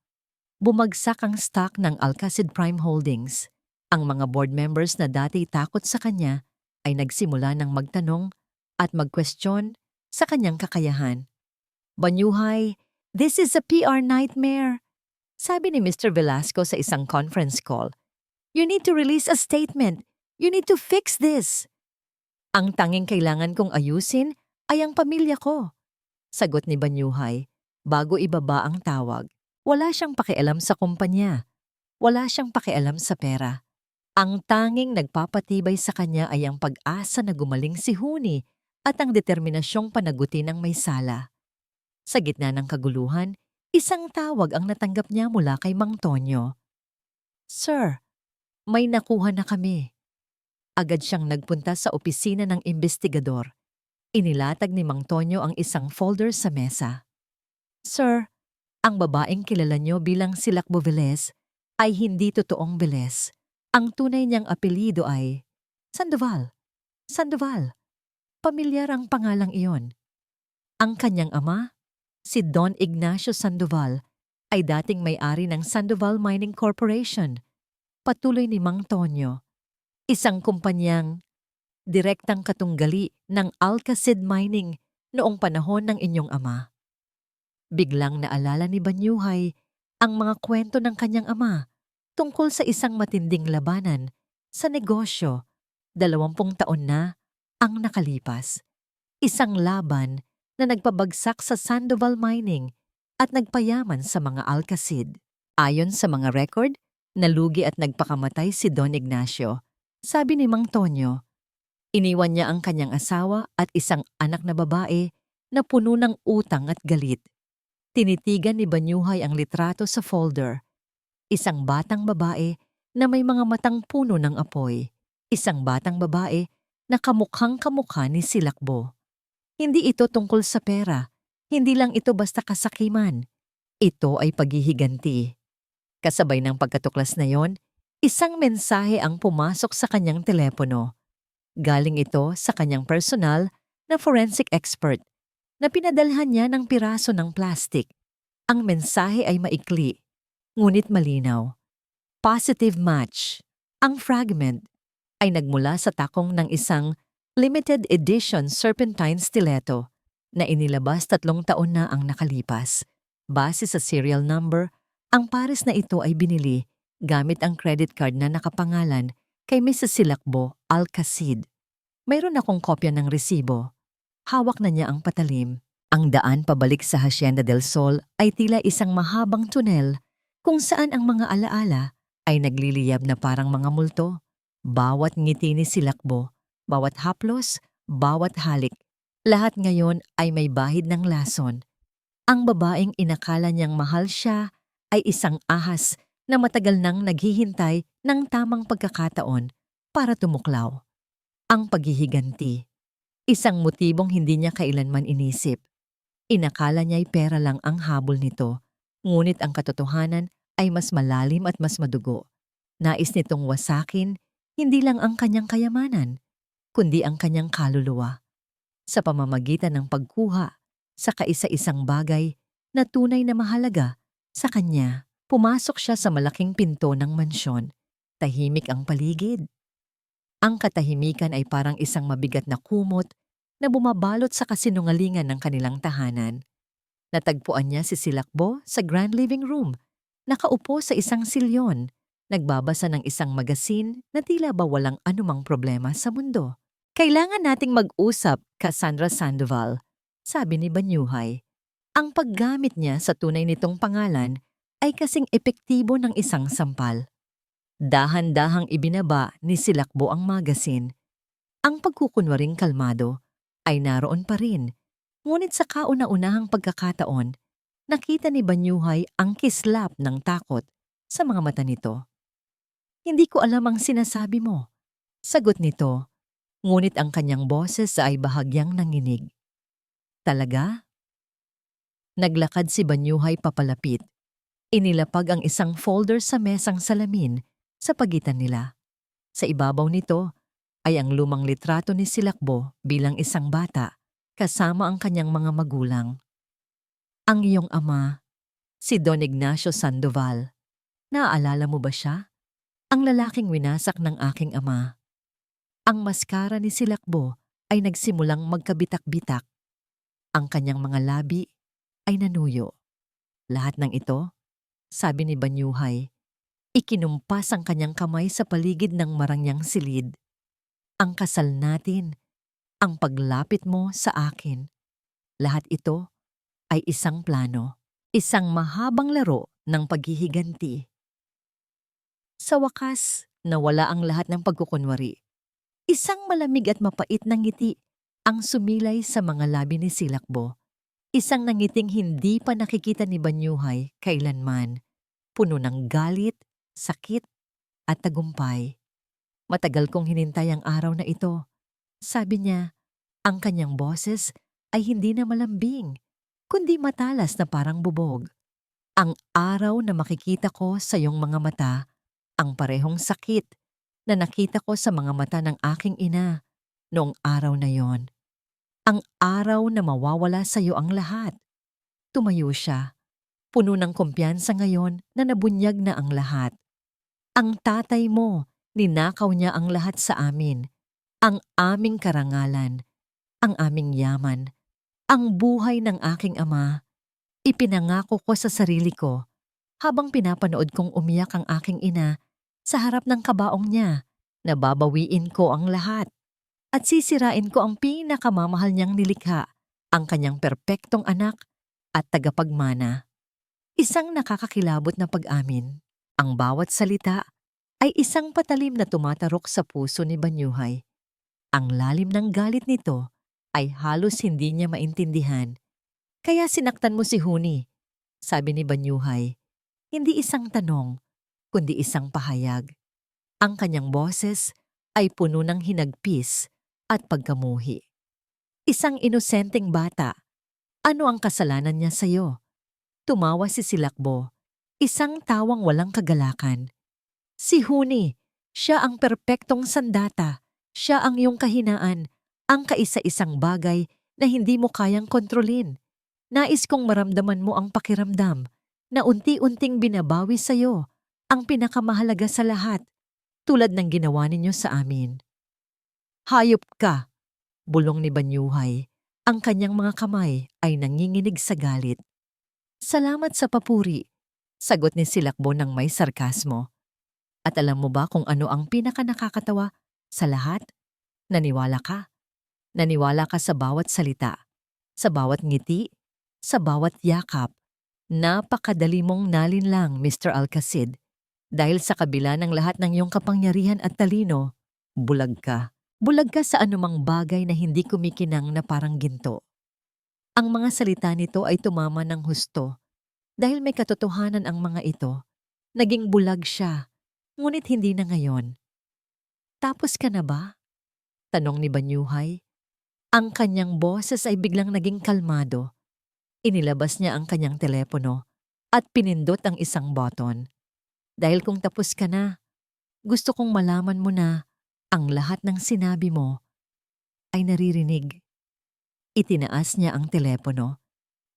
Speaker 1: Bumagsak ang stock ng Alcacid Prime Holdings. Ang mga board members na dati takot sa kanya ay nagsimula ng magtanong at magkwestiyon sa kanyang kakayahan. Banyuhay, this is a PR nightmare. Sabi ni Mr. Velasco sa isang conference call. You need to release a statement. You need to fix this. Ang tanging kailangan kong ayusin ay ang pamilya ko. Sagot ni Banyuhay bago ibaba ang tawag. Wala siyang pakialam sa kumpanya. Wala siyang pakialam sa pera. Ang tanging nagpapatibay sa kanya ay ang pag-asa na gumaling si Huni at ang determinasyong panagutin ng may sala. Sa gitna ng kaguluhan, isang tawag ang natanggap niya mula kay Mang Tonyo. Sir, may nakuha na kami. Agad siyang nagpunta sa opisina ng investigador. Inilatag ni Mang Tonyo ang isang folder sa mesa. Sir, ang babaeng kilala niyo bilang si Silakbo Velez ay hindi totoong Velez. Ang tunay niyang apelyido ay Sandoval. Sandoval. Pamilyar ang pangalang iyon. Ang kanyang ama, si Don Ignacio Sandoval, ay dating may-ari ng Sandoval Mining Corporation. Patuloy ni Mang Tonyo, isang kumpanyang direktang katunggali ng Alcacid Mining noong panahon ng inyong ama. Biglang naalala ni Banyuhay ang mga kwento ng kanyang ama tungkol sa isang matinding labanan sa negosyo. 20 taon na ang nakalipas. Isang laban na nagpabagsak sa Sandoval Mining at nagpayaman sa mga Alcacid. Ayon sa mga record, nalugi at nagpakamatay si Don Ignacio. Sabi ni Mang Tonyo, iniwan niya ang kanyang asawa at isang anak na babae na puno ng utang at galit. Tinitigan ni Banyuhay ang litrato sa folder. Isang batang babae na may mga matang puno ng apoy. Isang batang babae na kamukhang-kamukha ni Silakbo. Hindi ito tungkol sa pera. Hindi lang ito basta kasakiman. Ito ay paghihiganti. Kasabay ng pagkatuklas na yon, isang mensahe ang pumasok sa kanyang telepono. Galing ito sa kanyang personal na forensic expert na pinadalhan niya ng piraso ng plastik. Ang mensahe ay maikli, ngunit malinaw. Positive match. Ang fragment ay nagmula sa takong ng isang limited edition serpentine stiletto na inilabas 3 taon na ang nakalipas. Base sa serial number, ang pares na ito ay binili gamit ang credit card na nakapangalan kay Mrs. Silakbo Alcacid. Mayroon akong kopya ng resibo. Hawak na niya ang patalim. Ang daan pabalik sa Hacienda del Sol ay tila isang mahabang tunel kung saan ang mga alaala ay nagliliyab na parang mga multo. Bawat ngiti ni Silakbo, bawat haplos, bawat halik, lahat ngayon ay may bahid ng lason. Ang babaeng inakala niyang mahal siya ay isang ahas na matagal nang naghihintay ng tamang pagkakataon para tumuklaw. Ang paghihiganti, isang motibong hindi niya kailanman inisip. Inakala niya'y pera lang ang habol nito, ngunit ang katotohanan ay mas malalim at mas madugo. Nais nitong wasakin hindi lang ang kanyang kayamanan, kundi ang kanyang kaluluwa. Sa pamamagitan ng pagkuha sa kaisa-isang bagay na tunay na mahalaga sa kanya, pumasok siya sa malaking pinto ng mansyon. Tahimik ang paligid. Ang katahimikan ay parang isang mabigat na kumot na bumabalot sa kasinungalingan ng kanilang tahanan. Natagpuan niya si Silakbo sa grand living room, nakaupo sa isang silyon, nagbabasa ng isang magasin na tila ba walang anumang problema sa mundo. Kailangan nating mag-usap, Cassandra Sandoval, sabi ni Banyuhay. Ang paggamit niya sa tunay nitong pangalan ay kasing epektibo ng isang sampal. Dahan-dahang ibinaba ni Silakbo ang magasin. Ang pagkukunwaring kalmado ay naroon pa rin, ngunit sa kauna-unahang pagkakataon, nakita ni Banyuhay ang kislap ng takot sa mga mata nito. "Hindi ko alam ang sinasabi mo," sagot nito, ngunit ang kanyang boses ay bahagyang nanginig. "Talaga?" Naglakad si Banyuhay papalapit. Inilapag ang isang folder sa mesang salamin sa pagitan nila. Sa ibabaw nito ay ang lumang litrato ni Silakbo bilang isang bata kasama ang kanyang mga magulang. "Ang iyong ama, si Don Ignacio Sandoval. Naaalala mo ba siya? Ang lalaking winasak ng aking ama." Ang maskara ni Silakbo ay nagsimulang magkabitak-bitak. Ang kanyang mga labi ay nanuyo. Lahat ng ito, sabi ni Banyuhay, ikinumpas ang kanyang kamay sa paligid ng marangyang silid. "Ang kasal natin, ang paglapit mo sa akin, lahat ito ay isang plano, isang mahabang laro ng paghihiganti." Sa wakas, nawala ang lahat ng pagkukunwari. Isang malamig at mapait na ngiti ang sumilay sa mga labi ni Silakbo. Isang nangiting hindi pa nakikita ni Banyuhay kailanman, puno ng galit, sakit, at tagumpay. "Matagal kong hinintay ang araw na ito," sabi niya. Ang kanyang boses ay hindi na malambing, kundi matalas na parang bubog. "Ang araw na makikita ko sa iyong mga mata ang parehong sakit na nakita ko sa mga mata ng aking ina noong araw na yon. Ang araw na mawawala sa iyo ang lahat." Tumayo siya, puno ng kumpiyansa ngayon na nabunyag na ang lahat. "Ang tatay mo, ninakaw niya ang lahat sa amin. Ang aming karangalan, ang aming yaman, ang buhay ng aking ama. Ipinangako ko sa sarili ko habang pinapanood kong umiyak ang aking ina sa harap ng kabaong niya na babawiin ko ang lahat at sisirain ko ang pinakamamahal niyang nilikha, ang kanyang perpektong anak at tagapagmana." Isang nakakakilabot na pag-amin. Ang bawat salita ay isang patalim na tumatarok sa puso ni Banyuhay. Ang lalim ng galit nito ay halos hindi niya maintindihan. "Kaya sinaktan mo si Huni," sabi ni Banyuhay. Hindi isang tanong, kundi isang pahayag. Ang kanyang boses ay puno ng hinagpis at pagkamuhi. "Isang inosenteng bata. Ano ang kasalanan niya sa'yo?" Tumawa si Silakbo, isang tawang walang kagalakan. "Si Huni, siya ang perpektong sandata. Siya ang iyong kahinaan, ang kaisa-isang bagay na hindi mo kayang kontrolin. Nais kong maramdaman mo ang pakiramdam na unti-unting binabawi sa'yo ang pinakamahalaga sa lahat, tulad ng ginawa ninyo sa amin." "Hayop ka!" bulong ni Banyuhay. Ang kanyang mga kamay ay nanginginig sa galit. "Salamat sa papuri," sagot ni Silakbo ng may sarkasmo. "At alam mo ba kung ano ang pinakanakakatawa sa lahat? Naniwala ka. Naniwala ka sa bawat salita, sa bawat ngiti, sa bawat yakap. Napakadali mong nalinlang, Mr. Alcacid. Dahil sa kabila ng lahat ng iyong kapangyarihan at talino, bulag ka. Bulag ka sa anumang bagay na hindi kumikinang na parang ginto." Ang mga salita nito ay tumama ng husto. Dahil may katotohanan ang mga ito, naging bulag siya, ngunit hindi na ngayon. "Tapos ka na ba?" tanong ni Banyuhay. Ang kanyang boses ay biglang naging kalmado. Inilabas niya ang kanyang telepono at pinindot ang isang button. "Dahil kung tapos ka na, gusto kong malaman mo na ang lahat ng sinabi mo ay naririnig." Itinaas niya ang telepono.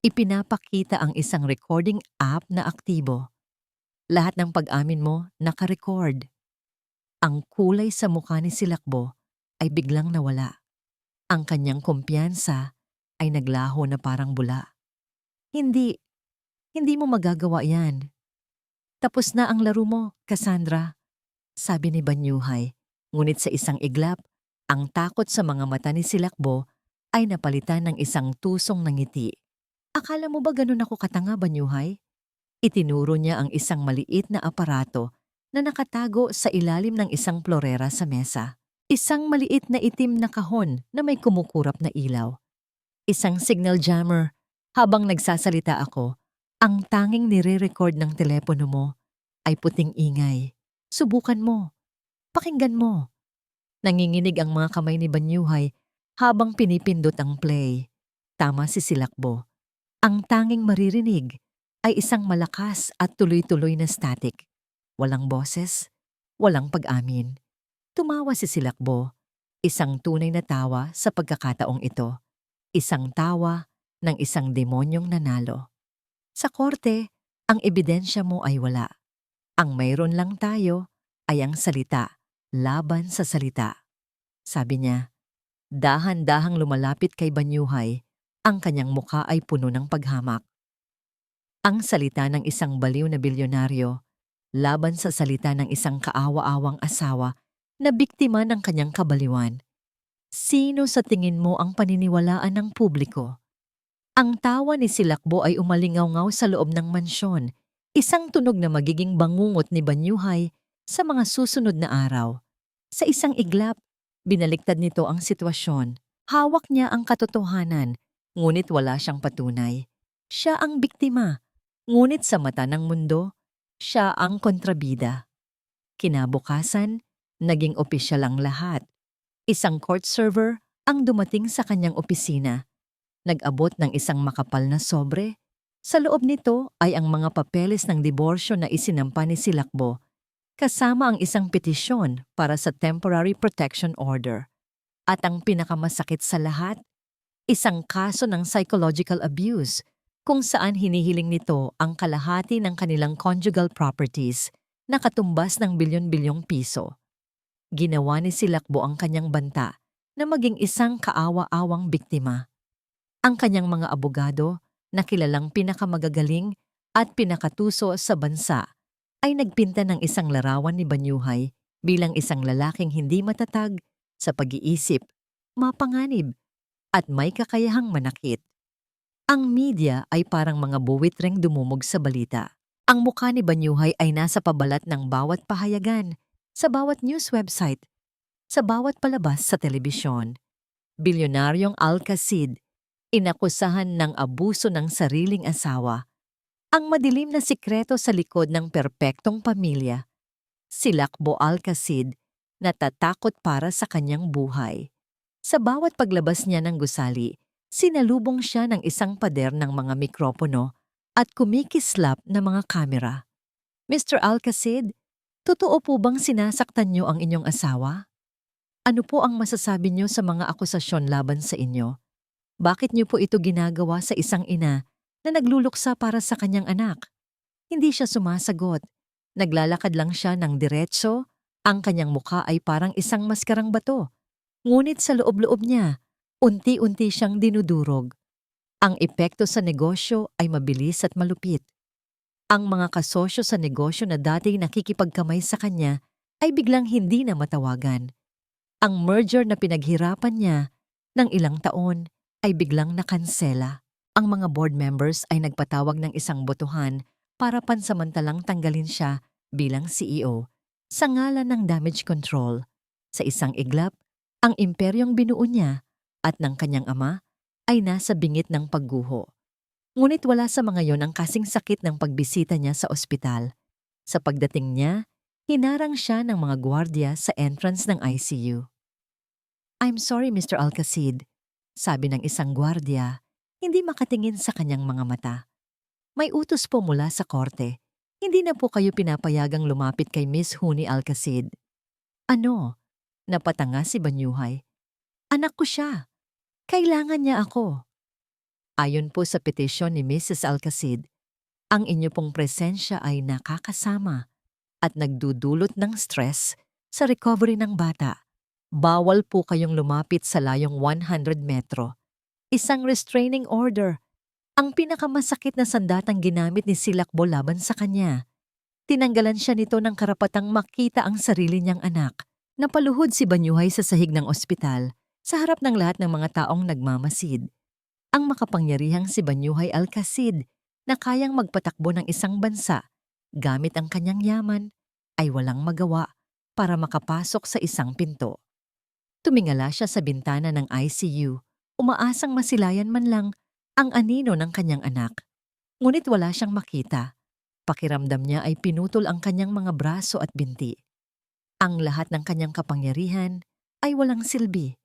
Speaker 1: Ipinapakita ang isang recording app na aktibo. Lahat ng pag-amin mo naka-record. Ang kulay sa mukha ni Silakbo ay biglang nawala. Ang kanyang kumpiyansa ay naglaho na parang bula. Hindi mo magagawa yan. Tapos na ang laro mo, Cassandra," sabi ni Banyuhay. Ngunit sa isang iglap, ang takot sa mga mata ni Silakbo ay napalitan ng isang tusong na ngiti. "Akala mo ba ganun ako katanga, Banyuhay?" Itinuro niya ang isang maliit na aparato na nakatago sa ilalim ng isang plorera sa mesa. Isang maliit na itim na kahon na may kumukurap na ilaw. Isang signal jammer. Habang nagsasalita ako, ang tanging nire-record ng telepono mo ay puting ingay. Subukan mo. Pakinggan mo. Nanginginig ang mga kamay ni Banyuhay habang pinipindot ang play. Tama si Silakbo. Ang tanging maririnig ay isang malakas at tuloy-tuloy na static. Walang boses, walang pag-amin. Tumawa si Silakbo. Isang tunay na tawa sa pagkakataong ito. Isang tawa ng isang demonyong nanalo. Sa korte, ang ebidensya mo ay wala. Ang mayroon lang tayo ay ang salita, laban sa salita. Sabi niya, dahan-dahang lumalapit kay Banyuhay, ang kanyang muka ay puno ng paghamak. Ang salita ng isang baliw na bilyonaryo, laban sa salita ng isang kaawa-awang asawa na biktima ng kanyang kabaliwan. Sino sa tingin mo ang paniniwalaan ng publiko? Ang tawa ni Silakbo ay umalingaw-ngaw sa loob ng mansyon, isang tunog na magiging bangungot ni Banyuhay sa mga susunod na araw. Sa isang iglap, binaliktad nito ang sitwasyon. Hawak niya ang katotohanan, ngunit wala siyang patunay. Siya ang biktima, ngunit sa mata ng mundo, siya ang kontrabida. Kinabukasan, naging opisyal ang lahat. Isang court server ang dumating sa kanyang opisina. Nag-abot ng isang makapal na sobre. Sa loob nito ay ang mga papeles ng diborsyo na isinampa ni Silakbo, kasama ang isang petisyon para sa Temporary Protection Order. At ang pinakamasakit sa lahat, isang kaso ng psychological abuse kung saan hinihiling nito ang kalahati ng kanilang conjugal properties na katumbas ng bilyon-bilyong piso. Ginawa ni Silakbo ang kanyang banta na maging isang kaawa-awang biktima. Ang kanyang mga abogado, na kilalang pinakamagagaling at pinakatuso sa bansa, ay nagpinta ng isang larawan ni Banyuhay bilang isang lalaking hindi matatag sa pag-iisip, mapanganib, at may kakayahang manakit. Ang media ay parang mga buwitreng dumumog sa balita. Ang mukha ni Banyuhay ay nasa pabalat ng bawat pahayagan, sa bawat news website, sa bawat palabas sa telebisyon. Bilyonaryong Alcacid, inakusahan ng abuso ng sariling asawa. Ang madilim na sikreto sa likod ng perpektong pamilya. Silakbo Alcacid, natatakot para sa kanyang buhay. Sa bawat paglabas niya ng gusali, sinalubong siya ng isang pader ng mga mikropono at kumikislap na mga kamera. Mr. Alcacid, totoo po bang sinasaktan niyo ang inyong asawa? Ano po ang masasabi niyo sa mga akusasyon laban sa inyo? Bakit niyo po ito ginagawa sa isang ina na nagluluksa para sa kanyang anak? Hindi siya sumasagot. Naglalakad lang siya ng diretso, ang kanyang mukha ay parang isang maskarang bato. Ngunit sa loob-loob niya, unti-unti siyang dinudurog. Ang epekto sa negosyo ay mabilis at malupit. Ang mga kasosyo sa negosyo na dati nakikipagkamay sa kanya ay biglang hindi na matawagan. Ang merger na pinaghirapan niya ng ilang taon ay biglang nakansela. Ang mga board members ay nagpatawag ng isang botohan para pansamantalang tanggalin siya bilang CEO sa ngalan ng damage control. Sa isang iglap, ang imperyong binuo niya at ng kanyang ama ay nasa bingit ng pagguho. Ngunit wala sa mga yon ang kasing sakit ng pagbisita niya sa ospital. Sa pagdating niya, hinarang siya ng mga gwardiya sa entrance ng ICU. "I'm sorry, Mr. Alcacid," sabi ng isang gwardiya, hindi makatingin sa kanyang mga mata. "May utos po mula sa korte. Hindi na po kayo pinapayagang lumapit kay Miss Honey Alcacid." "Ano?" Napatanga si Banyuhay. "Anak ko siya. Kailangan niya ako." Ayon po sa petisyon ni Mrs. Alcacid, ang inyo pong presensya ay nakakasama at nagdudulot ng stress sa recovery ng bata. Bawal po kayong lumapit sa layong 100 metro. Isang restraining order, ang pinakamasakit na sandatang ginamit ni Silakbo laban sa kanya. Tinanggalan siya nito ng karapatang makita ang sarili niyang anak. Napaluhod si Banyuhay sa sahig ng ospital, sa harap ng lahat ng mga taong nagmamasid. Ang makapangyarihang si Banyuhay Alcacid, na kayang magpatakbo ng isang bansa gamit ang kanyang yaman, ay walang magawa para makapasok sa isang pinto. Tumingala siya sa bintana ng ICU, umaasang masilayan man lang ang anino ng kanyang anak. Ngunit wala siyang makita. Pakiramdam niya ay pinutol ang kanyang mga braso at binti. Ang lahat ng kanyang kapangyarihan ay walang silbi.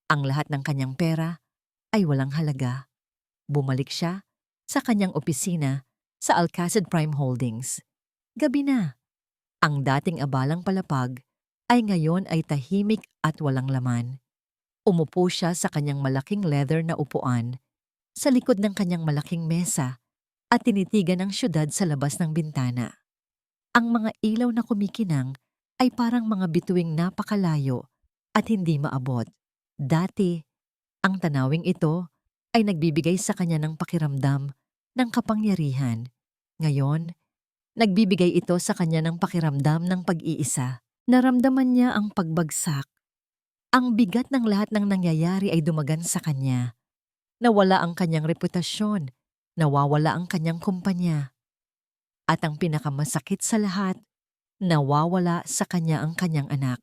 Speaker 1: Ang lahat ng kanyang pera ay walang halaga. Bumalik siya sa kanyang opisina sa Alcacid Prime Holdings. Gabi na. Ang dating abalang palapag ay ngayon ay tahimik at walang laman. Umupo siya sa kanyang malaking leather na upuan sa likod ng kanyang malaking mesa at tinitigan ang syudad sa labas ng bintana. Ang mga ilaw na kumikinang ay parang mga bituing napakalayo at hindi maabot. Dati, ang tanawing ito ay nagbibigay sa kanya ng pakiramdam ng kapangyarihan. Ngayon, nagbibigay ito sa kanya ng pakiramdam ng pag-iisa. Naramdaman niya ang pagbagsak. Ang bigat ng lahat ng nangyayari ay dumagan sa kanya. Nawala ang kanyang reputasyon, nawawala ang kanyang kumpanya. At ang pinakamasakit sa lahat, nawawala sa kanya ang kanyang anak.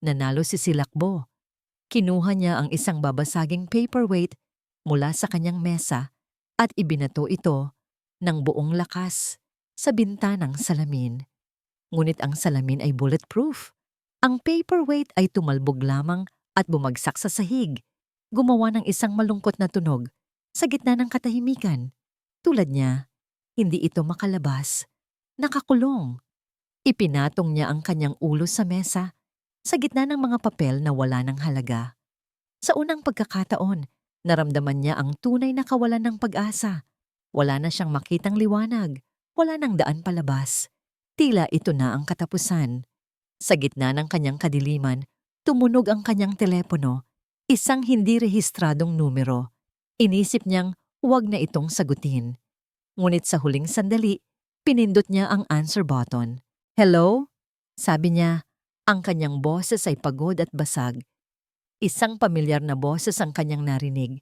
Speaker 1: Nanalo si Silakbo. Kinuha niya ang isang babasaging paperweight mula sa kanyang mesa at ibinato ito ng buong lakas sa bintanang salamin. Ngunit ang salamin ay bulletproof. Ang paperweight ay tumalbog lamang at bumagsak sa sahig, gumawa ng isang malungkot na tunog sa gitna ng katahimikan. Tulad niya, hindi ito makalabas. Nakakulong. Ipinatong niya ang kanyang ulo sa mesa sa gitna ng mga papel na wala ng halaga. Sa unang pagkakataon, naramdaman niya ang tunay na kawalan ng pag-asa. Wala na siyang makitang liwanag, wala nang daan palabas. Tila ito na ang katapusan. Sa gitna ng kanyang kadiliman, tumunog ang kanyang telepono, isang hindi rehistradong numero. Inisip niyang huwag na itong sagutin. Ngunit sa huling sandali, pinindot niya ang answer button. "Hello?" Sabi niya, ang kanyang boses ay pagod at basag. Isang pamilyar na boses ang kanyang narinig.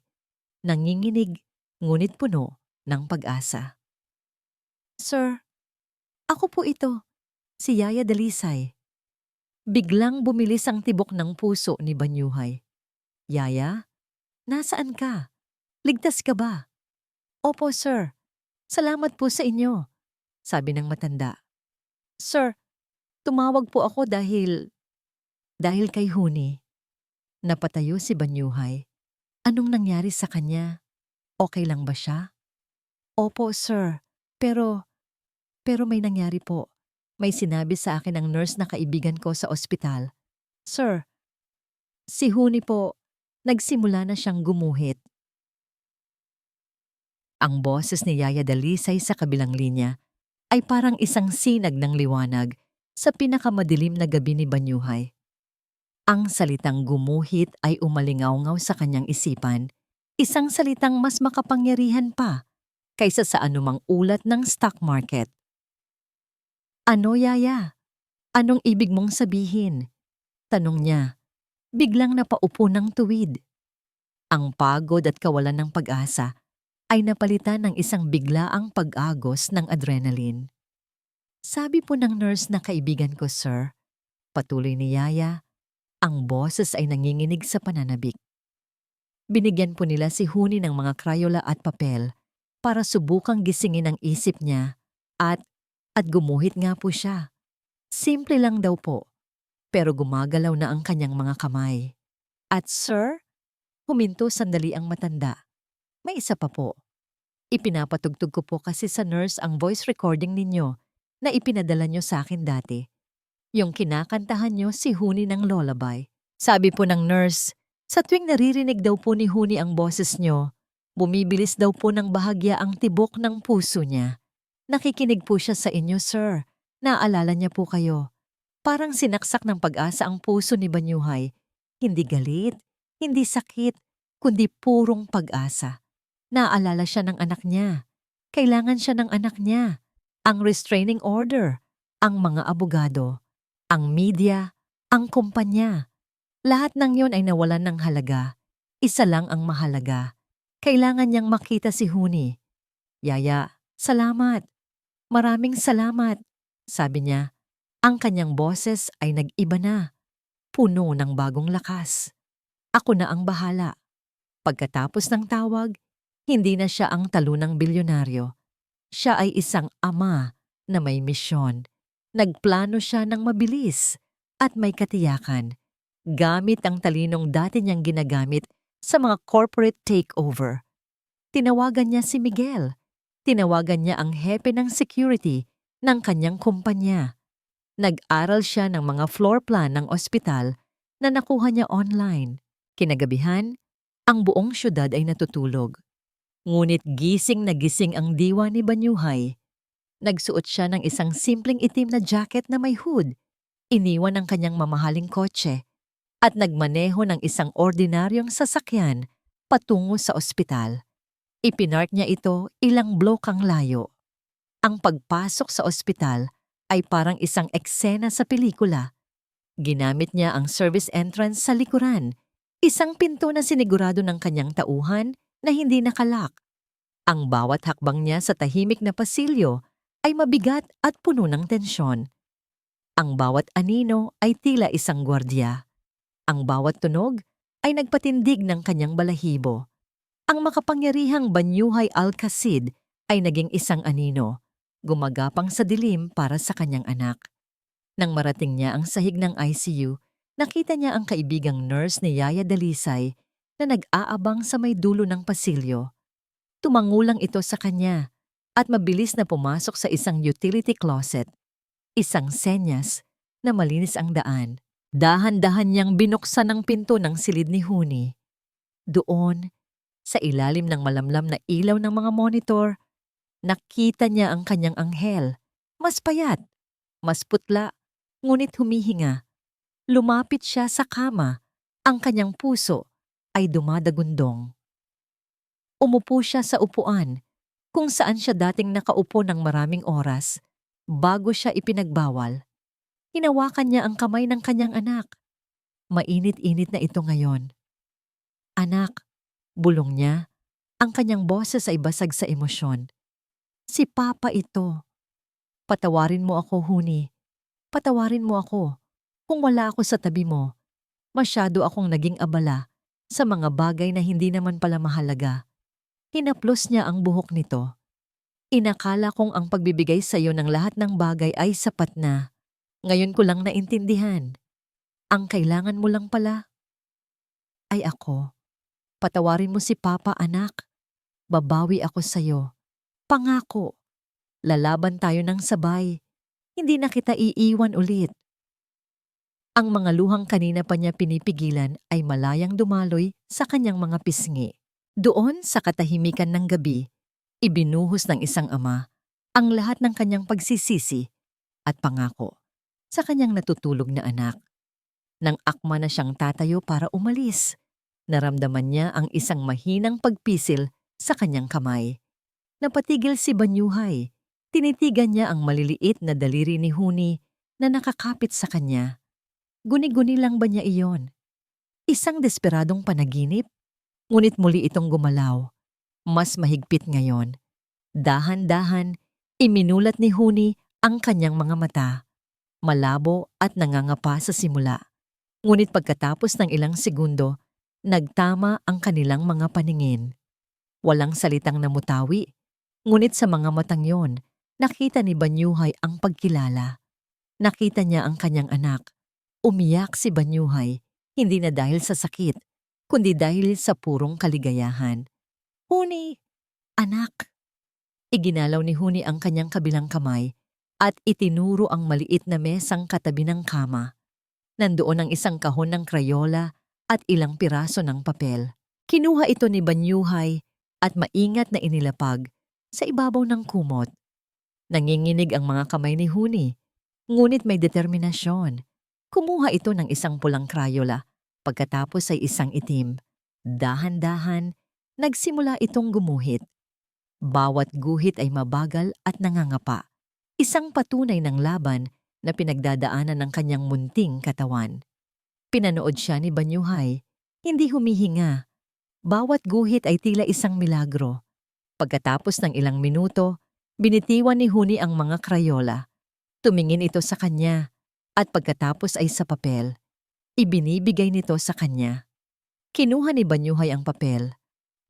Speaker 1: Nanginginig, ngunit puno ng pag-asa. "Sir, ako po ito, si Yaya Dalisay." Biglang bumilis ang tibok ng puso ni Banyuhay. "Yaya, nasaan ka? Ligtas ka ba?" "Opo, sir. Salamat po sa inyo," sabi ng matanda. "Sir, tumawag po ako dahil kay Huni." Napatayo si Banyuhay. Anong nangyari sa kanya? Okay lang ba siya? "Opo, sir. Pero may nangyari po. May sinabi sa akin ang nurse na kaibigan ko sa ospital. Sir, si Huni po, nagsimula na siyang gumuhit." Ang boses ni Yaya Dalisay sa kabilang linya ay parang isang sinag ng liwanag sa pinakamadilim na gabi ni Banyuhay. Ang salitang gumuhit ay umalingaw-ngaw sa kanyang isipan, isang salitang mas makapangyarihan pa kaysa sa anumang ulat ng stock market. "Ano, Yaya? Anong ibig mong sabihin?" tanong niya. Biglang napaupo ng tuwid. Ang pagod at kawalan ng pag-asa ay napalitan ng isang biglaang pag-agos ng adrenaline. "Sabi po ng nurse na kaibigan ko, sir," patuloy ni Yaya, ang boses ay nanginginig sa pananabik. Binigyan po nila si Huni ng mga krayola at papel para subukang gisingin ang isip niya at gumuhit nga po siya. Simple lang daw po, pero gumagalaw na ang kanyang mga kamay. "At sir?" Huminto sandali ang matanda. "May isa pa po. Ipinapatugtog ko po kasi sa nurse ang voice recording ninyo na ipinadala nyo sa akin dati. Yung kinakantahan nyo si Huni ng lullaby. Sabi po ng nurse, sa tuwing naririnig daw po ni Huni ang boses nyo, bumibilis daw po ng bahagya ang tibok ng puso niya. Nakikinig po siya sa inyo, sir. Naaalala niya po kayo. Parang sinaksak ng pag-asa ang puso ni Banyuhay. Hindi galit, hindi sakit, kundi purong pag-asa. Naaalala siya ng anak niya. Kailangan siya ng anak niya. Ang restraining order, ang mga abogado, ang media, ang kumpanya. Lahat ng yon ay nawalan ng halaga. Isa lang ang mahalaga. Kailangan niyang makita si Huni. "Yaya, salamat. Maraming salamat," sabi niya. Ang kanyang boses ay nag-iba na. puno ng bagong lakas. Ako na ang bahala. Pagkatapos ng tawag, hindi na siya ang talunang bilyonaryo. Siya ay isang ama na may misyon. Nagplano siya ng mabilis at may katiyakan, gamit ang talinong dati niyang ginagamit sa mga corporate takeover. Tinawagan niya si Miguel. Tinawagan niya ang hepe ng security ng kanyang kumpanya. Nag-aral siya ng mga floor plan ng ospital na nakuha niya online. Kinagabihan, ang buong syudad ay natutulog. Ngunit gising na gising ang diwa ni Banyuhay. Nagsuot siya ng isang simpleng itim na jacket na may hood, iniwan ang kanyang mamahaling kotse, at nagmaneho ng isang ordinaryong sasakyan patungo sa ospital. Ipinark niya ito ilang blok ang layo. Ang pagpasok sa ospital ay parang isang eksena sa pelikula. Ginamit niya ang service entrance sa likuran, isang pinto na sinigurado ng kanyang tauhan na hindi nakalak. Ang bawat hakbang niya sa tahimik na pasilyo ay mabigat at puno ng tensyon. Ang bawat anino ay tila isang gwardiya. Ang bawat tunog ay nagpatindig ng kanyang balahibo. Ang makapangyarihang Banyuhay Alcacid ay naging isang anino, gumagapang sa dilim para sa kanyang anak. Nang marating niya ang sahig ng ICU, nakita niya ang kaibigang nurse ni Yaya Dalisay na nag-aabang sa may dulo ng pasilyo. Tumangulang ito sa kanya at mabilis na pumasok sa isang utility closet, isang senyas na malinis ang daan. Dahan-dahan niyang binuksan ang pinto ng silid ni Huni. Doon, sa ilalim ng malamlam na ilaw ng mga monitor, nakita niya ang kanyang anghel. Mas payat, mas putla, ngunit humihinga. Lumapit siya sa kama. Ang kanyang puso ay dumadagundong. Umupo siya sa upuan, kung saan siya dating nakaupo ng maraming oras, bago siya ipinagbawal. Hinawakan niya ang kamay ng kanyang anak. Mainit-init na ito ngayon. Anak, bulong niya, ang kanyang boses ay basag sa emosyon. Si Papa ito. Patawarin mo ako, Huni. Patawarin mo ako. Kung wala ako sa tabi mo, masyado akong naging abala sa mga bagay na hindi naman pala mahalaga. Hinaplos niya ang buhok nito. Inakala kong ang pagbibigay sa iyo ng lahat ng bagay ay sapat na. Ngayon ko lang naintindihan. Ang kailangan mo lang pala ay ako. Patawarin mo si Papa, anak. Babawi ako sa iyo. Pangako. Lalaban tayo ng sabay. Hindi na kita iiwan ulit. Ang mga luhang kanina pa niya pinipigilan ay malayang dumaloy sa kanyang mga pisngi. Doon sa katahimikan ng gabi, ibinuhos ng isang ama ang lahat ng kanyang pagsisisi at pangako sa kanyang natutulog na anak. Nang akma na siyang tatayo para umalis, naramdaman niya ang isang mahinang pagpisil sa kanyang kamay. Napatigil si Banyuhay. Tinitigan niya ang maliliit na daliri ni Huni na nakakapit sa kanya. Guni-guni lang ba niya iyon? Isang desperadong panaginip? Ngunit muli itong gumalaw. Mas mahigpit ngayon. Dahan-dahan, iminulat ni Huni ang kanyang mga mata. Malabo at nangangapa sa simula. Ngunit pagkatapos ng ilang segundo, nagtama ang kanilang mga paningin. Walang salitang namutawi. Ngunit sa mga matang yon, nakita ni Banyuhay ang pagkilala. Nakita niya ang kanyang anak. Umiyak si Banyuhay, hindi na dahil sa sakit, kundi dahil sa purong kaligayahan. Huni, anak. Iginalaw ni Huni ang kanyang kabilang kamay at itinuro ang maliit na mesang katabi ng kama. Nandoon ang isang kahon ng krayola at ilang piraso ng papel. Kinuha ito ni Banyuhay at maingat na inilapag sa ibabaw ng kumot. Nanginginig ang mga kamay ni Huni, ngunit may determinasyon. Kumuha ito ng isang pulang krayola, pagkatapos ay isang itim. Dahan-dahan, nagsimula itong gumuhit. Bawat guhit ay mabagal at nangangapa. Isang patunay ng laban na pinagdadaanan ng kanyang munting katawan. Pinanood siya ni Banyuhay, hindi humihinga. Bawat guhit ay tila isang milagro. Pagkatapos ng ilang minuto, binitiwan ni Huni ang mga krayola. Tumingin ito sa kanya at pagkatapos ay sa papel. Ibinibigay nito sa kanya. Kinuha ni Banyuhay ang papel.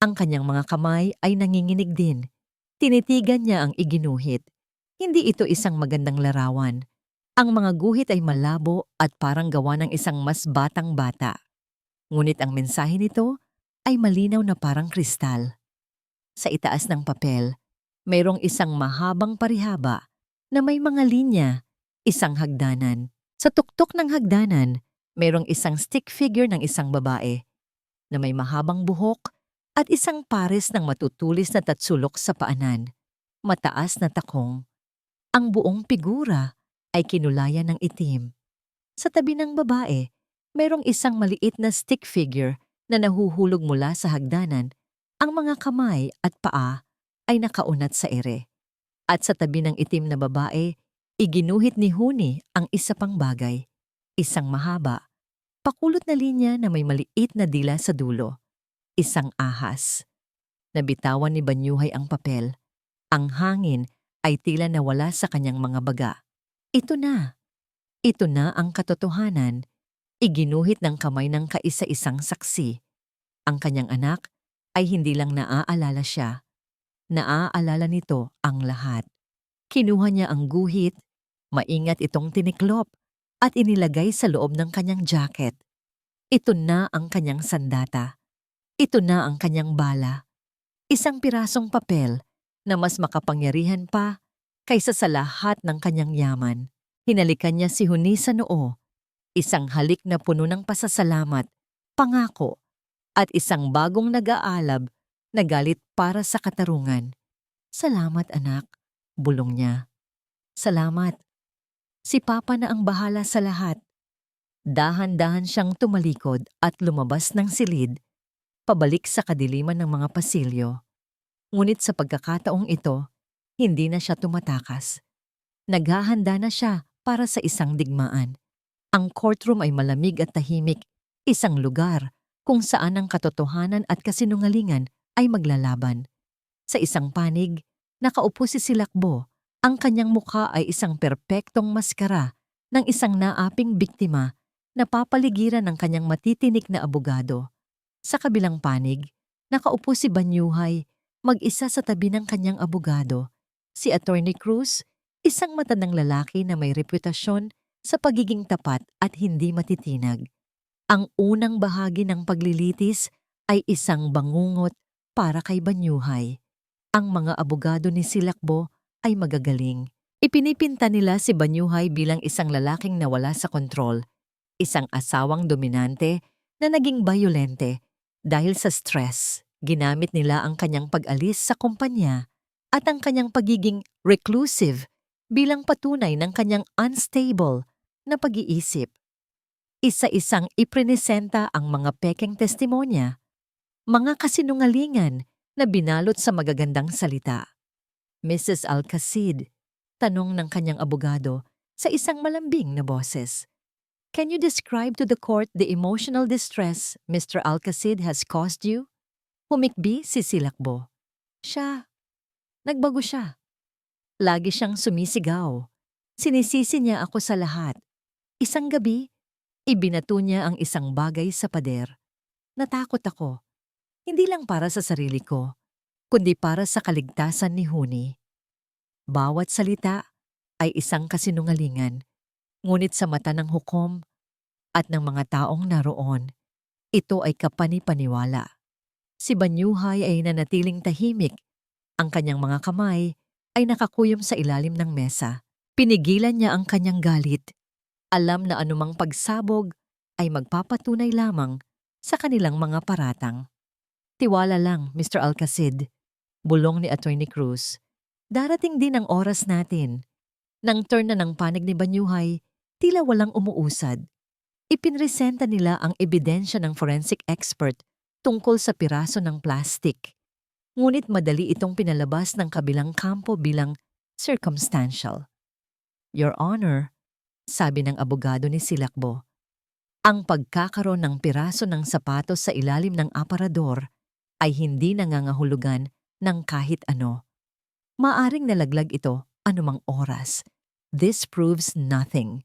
Speaker 1: Ang kanyang mga kamay ay nanginginig din. Tinitigan niya ang iginuhit. Hindi ito isang magandang larawan. Ang mga guhit ay malabo at parang gawa ng isang mas batang bata. Ngunit ang mensahe nito ay malinaw na parang kristal. Sa itaas ng papel, mayroong isang mahabang parihaba na may mga linya, isang hagdanan. Sa tuktok ng hagdanan, mayroong isang stick figure ng isang babae na may mahabang buhok at isang pares ng matutulis na tatsulok sa paanan, mataas na takong. Ang buong figura ay kinulayan ng itim. Sa tabi ng babae, mayroong isang maliit na stick figure na nahuhulog mula sa hagdanan. Ang mga kamay at paa ay nakaunat sa ere. At sa tabi ng itim na babae, iginuhit ni Huni ang isa pang bagay. Isang mahaba, pakulot na linya na may maliit na dila sa dulo. Isang ahas. Nabitawan ni Banyuhay ang papel. Ang hangin ay tila nawala sa kanyang mga baga. Ito na. Ito na ang katotohanan. Iginuhit ng kamay ng kaisa-isang saksi. Ang kanyang anak ay hindi lang naaalala siya. Naaalala nito ang lahat. Kinuha niya ang guhit, maingat itong tiniklop at inilagay sa loob ng kanyang jacket. Ito na ang kanyang sandata. Ito na ang kanyang bala. Isang pirasong papel na mas makapangyarihan pa kaysa sa lahat ng kanyang yaman. Hinalikan niya si Huni sa noo. Isang halik na puno ng pasasalamat, pangako, at isang bagong nag-aalab na galit para sa katarungan. Salamat anak, bulong niya. Salamat. Si Papa na ang bahala sa lahat. Dahan-dahan siyang tumalikod at lumabas ng silid, pabalik sa kadiliman ng mga pasilyo. Ngunit sa pagkakataong ito, hindi na siya tumatakas. Naghahanda na siya para sa isang digmaan. Ang courtroom ay malamig at tahimik, isang lugar kung saan ang katotohanan at kasinungalingan ay maglalaban. Sa isang panig, nakaupo si Silakbo. Ang kanyang mukha ay isang perpektong maskara ng isang naaping biktima na papaligiran ng kanyang matitinik na abogado. Sa kabilang panig, nakaupo si Banyuhay, mag-isa sa tabi ng kanyang abogado. Si Attorney Cruz, isang matandang lalaki na may reputasyon sa pagiging tapat at hindi matitinag. Ang unang bahagi ng paglilitis ay isang bangungot para kay Banyuhay. Ang mga abogado ni Silakbo ay magagaling. Ipinipinta nila si Banyuhay bilang isang lalaking nawala sa kontrol, isang asawang dominante na naging bayolente dahil sa stress. Ginamit nila ang kanyang pag-alis sa kumpanya at ang kanyang pagiging reclusive bilang patunay ng kanyang unstable na pag-iisip. Isa-isang iprinesenta ang mga pekeng testimonya, mga kasinungalingan na binalot sa magagandang salita. Mrs. Alcacid, tanong ng kanyang abogado sa isang malambing na boses. Can you describe to the court the emotional distress Mr. Alcacid has caused you? Humikbi si Silakbo. Siya. Nagbago siya. Lagi siyang sumisigaw. Sinisisi niya ako sa lahat. Isang gabi, ibinato niya ang isang bagay sa pader. Natakot ako. Hindi lang para sa sarili ko, kundi para sa kaligtasan ni Huni. Bawat salita ay isang kasinungalingan, ngunit sa mata ng hukom at ng mga taong naroon, ito ay kapani-paniwala. Si Banyuhay ay nanatiling tahimik. Ang kanyang mga kamay ay nakakuyom sa ilalim ng mesa. Pinigilan niya ang kanyang galit. Alam na anumang pagsabog ay magpapatunay lamang sa kanilang mga paratang. Tiwala lang, Mr. Alcacid, bulong ni Attorney Cruz. Darating din ang oras natin. Nang turn na ng panig ni Banyuhay, tila walang umuusad. Ipinresenta nila ang ebidensya ng forensic expert tungkol sa piraso ng plastik. Ngunit madali itong pinalabas ng kabilang kampo bilang circumstantial. Your Honor, sabi ng abogado ni Silakbo, ang pagkakaroon ng piraso ng sapatos sa ilalim ng aparador ay hindi nangangahulugan ng kahit ano. Maaring nalaglag ito anumang oras. This proves nothing.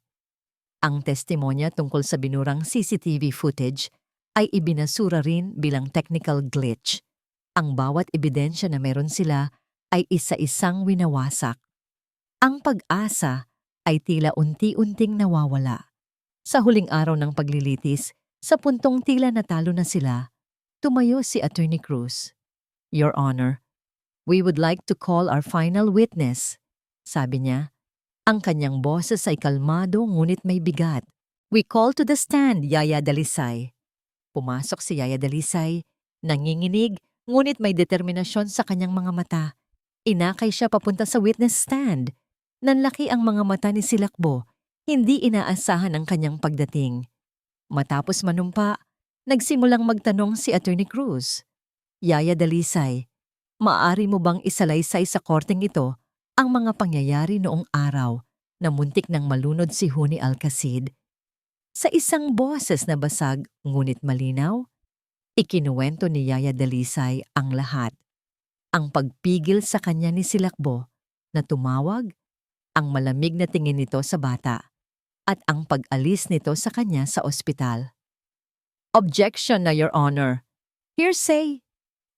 Speaker 1: Ang testimonya tungkol sa binurang CCTV footage ay ibinasura rin bilang technical glitch. Ang bawat ebidensya na meron sila ay isa-isang winawasak. Ang pag-asa ay tila unti-unting nawawala. Sa huling araw ng paglilitis, sa puntong tila natalo na sila, tumayo si Attorney Cruz. "Your Honor, we would like to call our final witness," sabi niya. Ang kanyang boses ay kalmado ngunit may bigat. "We call to the stand, Yaya Dalisay." Pumasok si Yaya Dalisay, nanginginig ngunit may determinasyon sa kanyang mga mata. Inakay siya papunta sa witness stand. Nanlaki ang mga mata ni Silakbo, hindi inaasahan ang kanyang pagdating. Matapos manumpa, nagsimulang magtanong si Attorney Cruz. "Yaya Dalisay, maaari mo bang isalaysay sa korteng ito ang mga pangyayari noong araw na muntik nang malunod si Huni Alcacid?" Sa isang boses na basag ngunit malinaw, ikinuwento ni Yaya Dalisay ang lahat. Ang pagpigil sa kanya ni Silakbo na tumawag, ang malamig na tingin nito sa bata, at ang pag-alis nito sa kanya sa ospital. "Objection na, Your Honor. Hearsay!"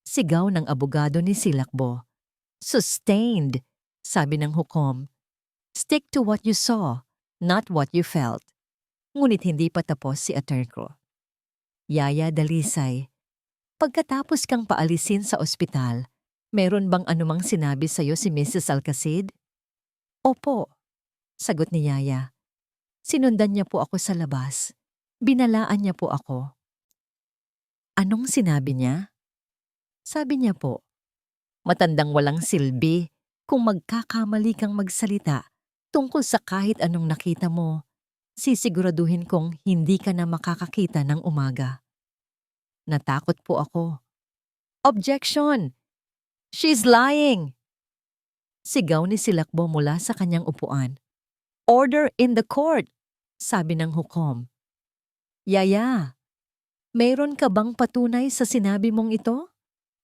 Speaker 1: Sigaw ng abogado ni Silakbo. "Sustained," sabi ng hukom. "Stick to what you saw, not what you felt." Ngunit hindi pa tapos si Aterco. "Yaya Dalisay, pagkatapos kang paalisin sa ospital, meron bang anumang sinabi sa'yo si Mrs. Alcacid?" "Opo," sagot ni Yaya. "Sinundan niya po ako sa labas. Binalaan niya po ako." "Anong sinabi niya?" "Sabi niya po, matandang walang silbi kung magkakamali kang magsalita tungkol sa kahit anong nakita mo. Sisiguraduhin kong hindi ka na makakakita ng umaga." Natakot po ako. "Objection! She's lying!" Sigaw ni Silakbo mula sa kanyang upuan. "Order in the court!" sabi ng hukom. "Yaya, mayroon ka bang patunay sa sinabi mong ito?"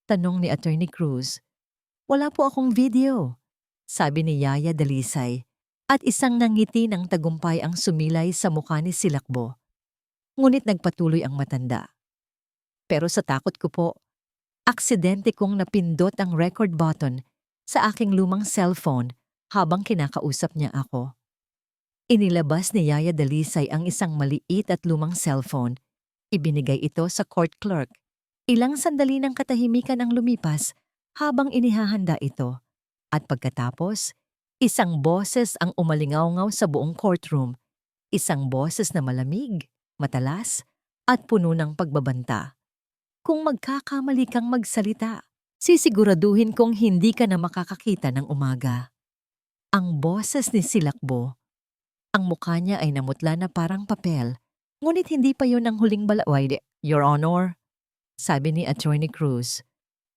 Speaker 1: tanong ni Attorney Cruz. "Wala po akong video," sabi ni Yaya Dalisay, at isang nangiti ng tagumpay ang sumilay sa mukha ni Silakbo. Ngunit nagpatuloy ang matanda. "Pero sa takot ko po, aksidente kong napindot ang record button sa aking lumang cellphone habang kinakausap niya ako." Inilabas ni Yaya Dalisay ang isang maliit at lumang cellphone. Ibinigay ito sa court clerk. Ilang sandali ng katahimikan ang lumipas habang inihahanda ito. At pagkatapos, isang boses ang umalingaw-ngaw sa buong courtroom. Isang boses na malamig, matalas, at puno ng pagbabanta. "Kung magkakamali kang magsalita, sisiguraduhin kong hindi ka na makakakita ng umaga." Ang boses ni Silakbo. Ang mukha niya ay namutla na parang papel, ngunit hindi pa yun ang huling balaway. "Your Honor," sabi ni Attorney Cruz,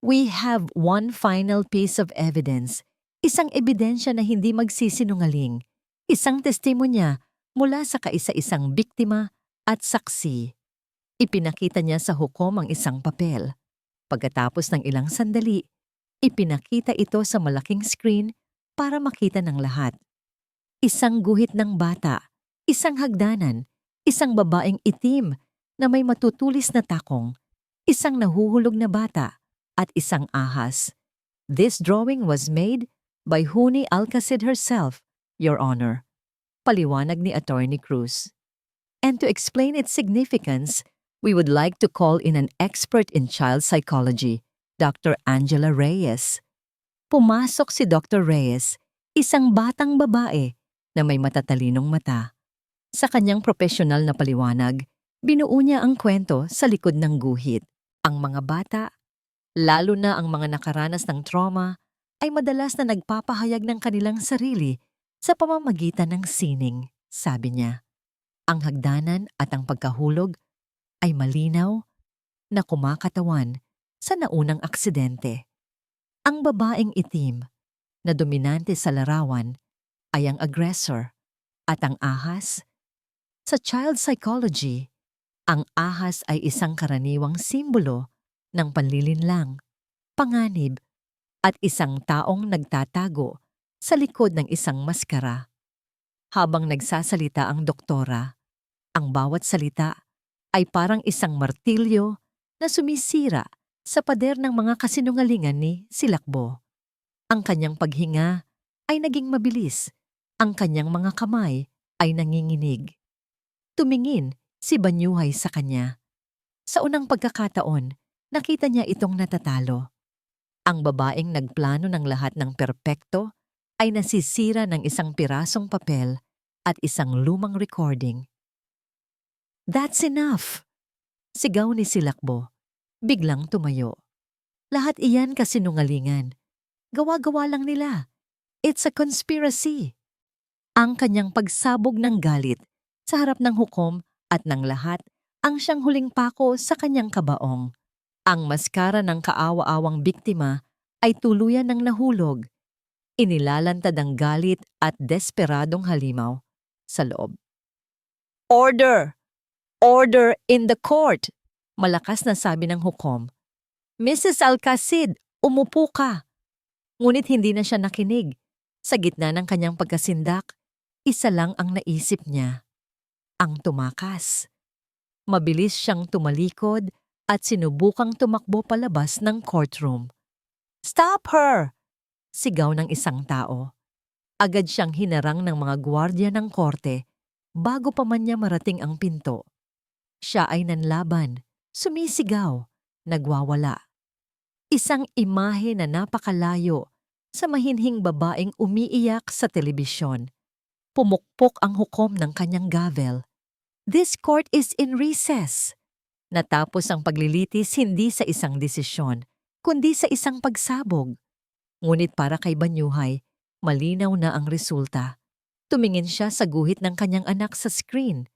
Speaker 1: "we have one final piece of evidence. Isang ebidensya na hindi magsisinungaling. Isang testimonya mula sa kaisa-isang biktima at saksi." Ipinakita niya sa hukom ang isang papel. Pagkatapos ng ilang sandali, ipinakita ito sa malaking screen para makita ng lahat. Isang guhit ng bata, isang hagdanan, isang babaeng itim na may matutulis na takong, isang nahuhulog na bata, at isang ahas. "This drawing was made by Huni Alcacid herself, Your Honor," paliwanag ni Attorney Cruz. "And to explain its significance, we would like to call in an expert in child psychology, Dr. Angela Reyes." Pumasok si Dr. Reyes, isang batang babae na may matatalinong mata. Sa kanyang profesional na paliwanag, binuo niya ang kwento sa likod ng guhit. Ang mga bata, lalo na ang mga nakaranas ng trauma, ay madalas na nagpapahayag ng kanilang sarili sa pamamagitan ng sining, sabi niya. Ang hagdanan at ang pagkahulog ay malinaw na kumakatawan sa naunang aksidente. Ang babaeng itim na dominante sa larawan ay ang aggressor at ang ahas. Sa child psychology, ang ahas ay isang karaniwang simbolo ng panlilinlang, panganib, at isang taong nagtatago sa likod ng isang maskara. Habang nagsasalita ang doktora, ang bawat salita ay parang isang martilyo na sumisira sa pader ng mga kasinungalingan ni Silakbo. Ang kanyang paghinga ay naging mabilis. Ang kanyang mga kamay ay nanginginig. Tumingin si Banyuhay sa kanya. Sa unang pagkakataon, nakita niya itong natatalo. Ang babaeng nagplano ng lahat ng perpekto ay nasisira ng isang pirasong papel at isang lumang recording. "That's enough!" Sigaw ni Silakbo. Biglang tumayo. "Lahat iyan kasinungalingan. Gawa-gawa lang nila. It's a conspiracy." Ang kanyang pagsabog ng galit sa harap ng hukom at ng lahat ang siyang huling pako sa kanyang kabaong. Ang maskara ng kaawa-awang biktima ay tuluyan ng nahulog. Inilalantad ang galit at desperadong halimaw sa loob. "Order! Order in the court!" Malakas na sabi ng hukom. "Mrs. Alcacid, umupo ka!" Ngunit hindi na siya nakinig. Sa gitna ng kanyang pagkasindak, isa lang ang naisip niya. Ang tumakas. Mabilis siyang tumalikod at sinubukang tumakbo palabas ng courtroom. "Stop her!" Sigaw ng isang tao. Agad siyang hinarang ng mga gwardiya ng korte bago pa man niya marating ang pinto. Siya ay nanlaban, sumisigaw, nagwawala. Isang imahe na napakalayo sa mahinhing babaeng umiiyak sa telebisyon. Pumukpok ang hukom ng kanyang gavel. "This court is in recess." Natapos ang paglilitis hindi sa isang desisyon, kundi sa isang pagsabog. Ngunit para kay Banyuhay, malinaw na ang resulta. Tumingin siya sa guhit ng kanyang anak sa screen.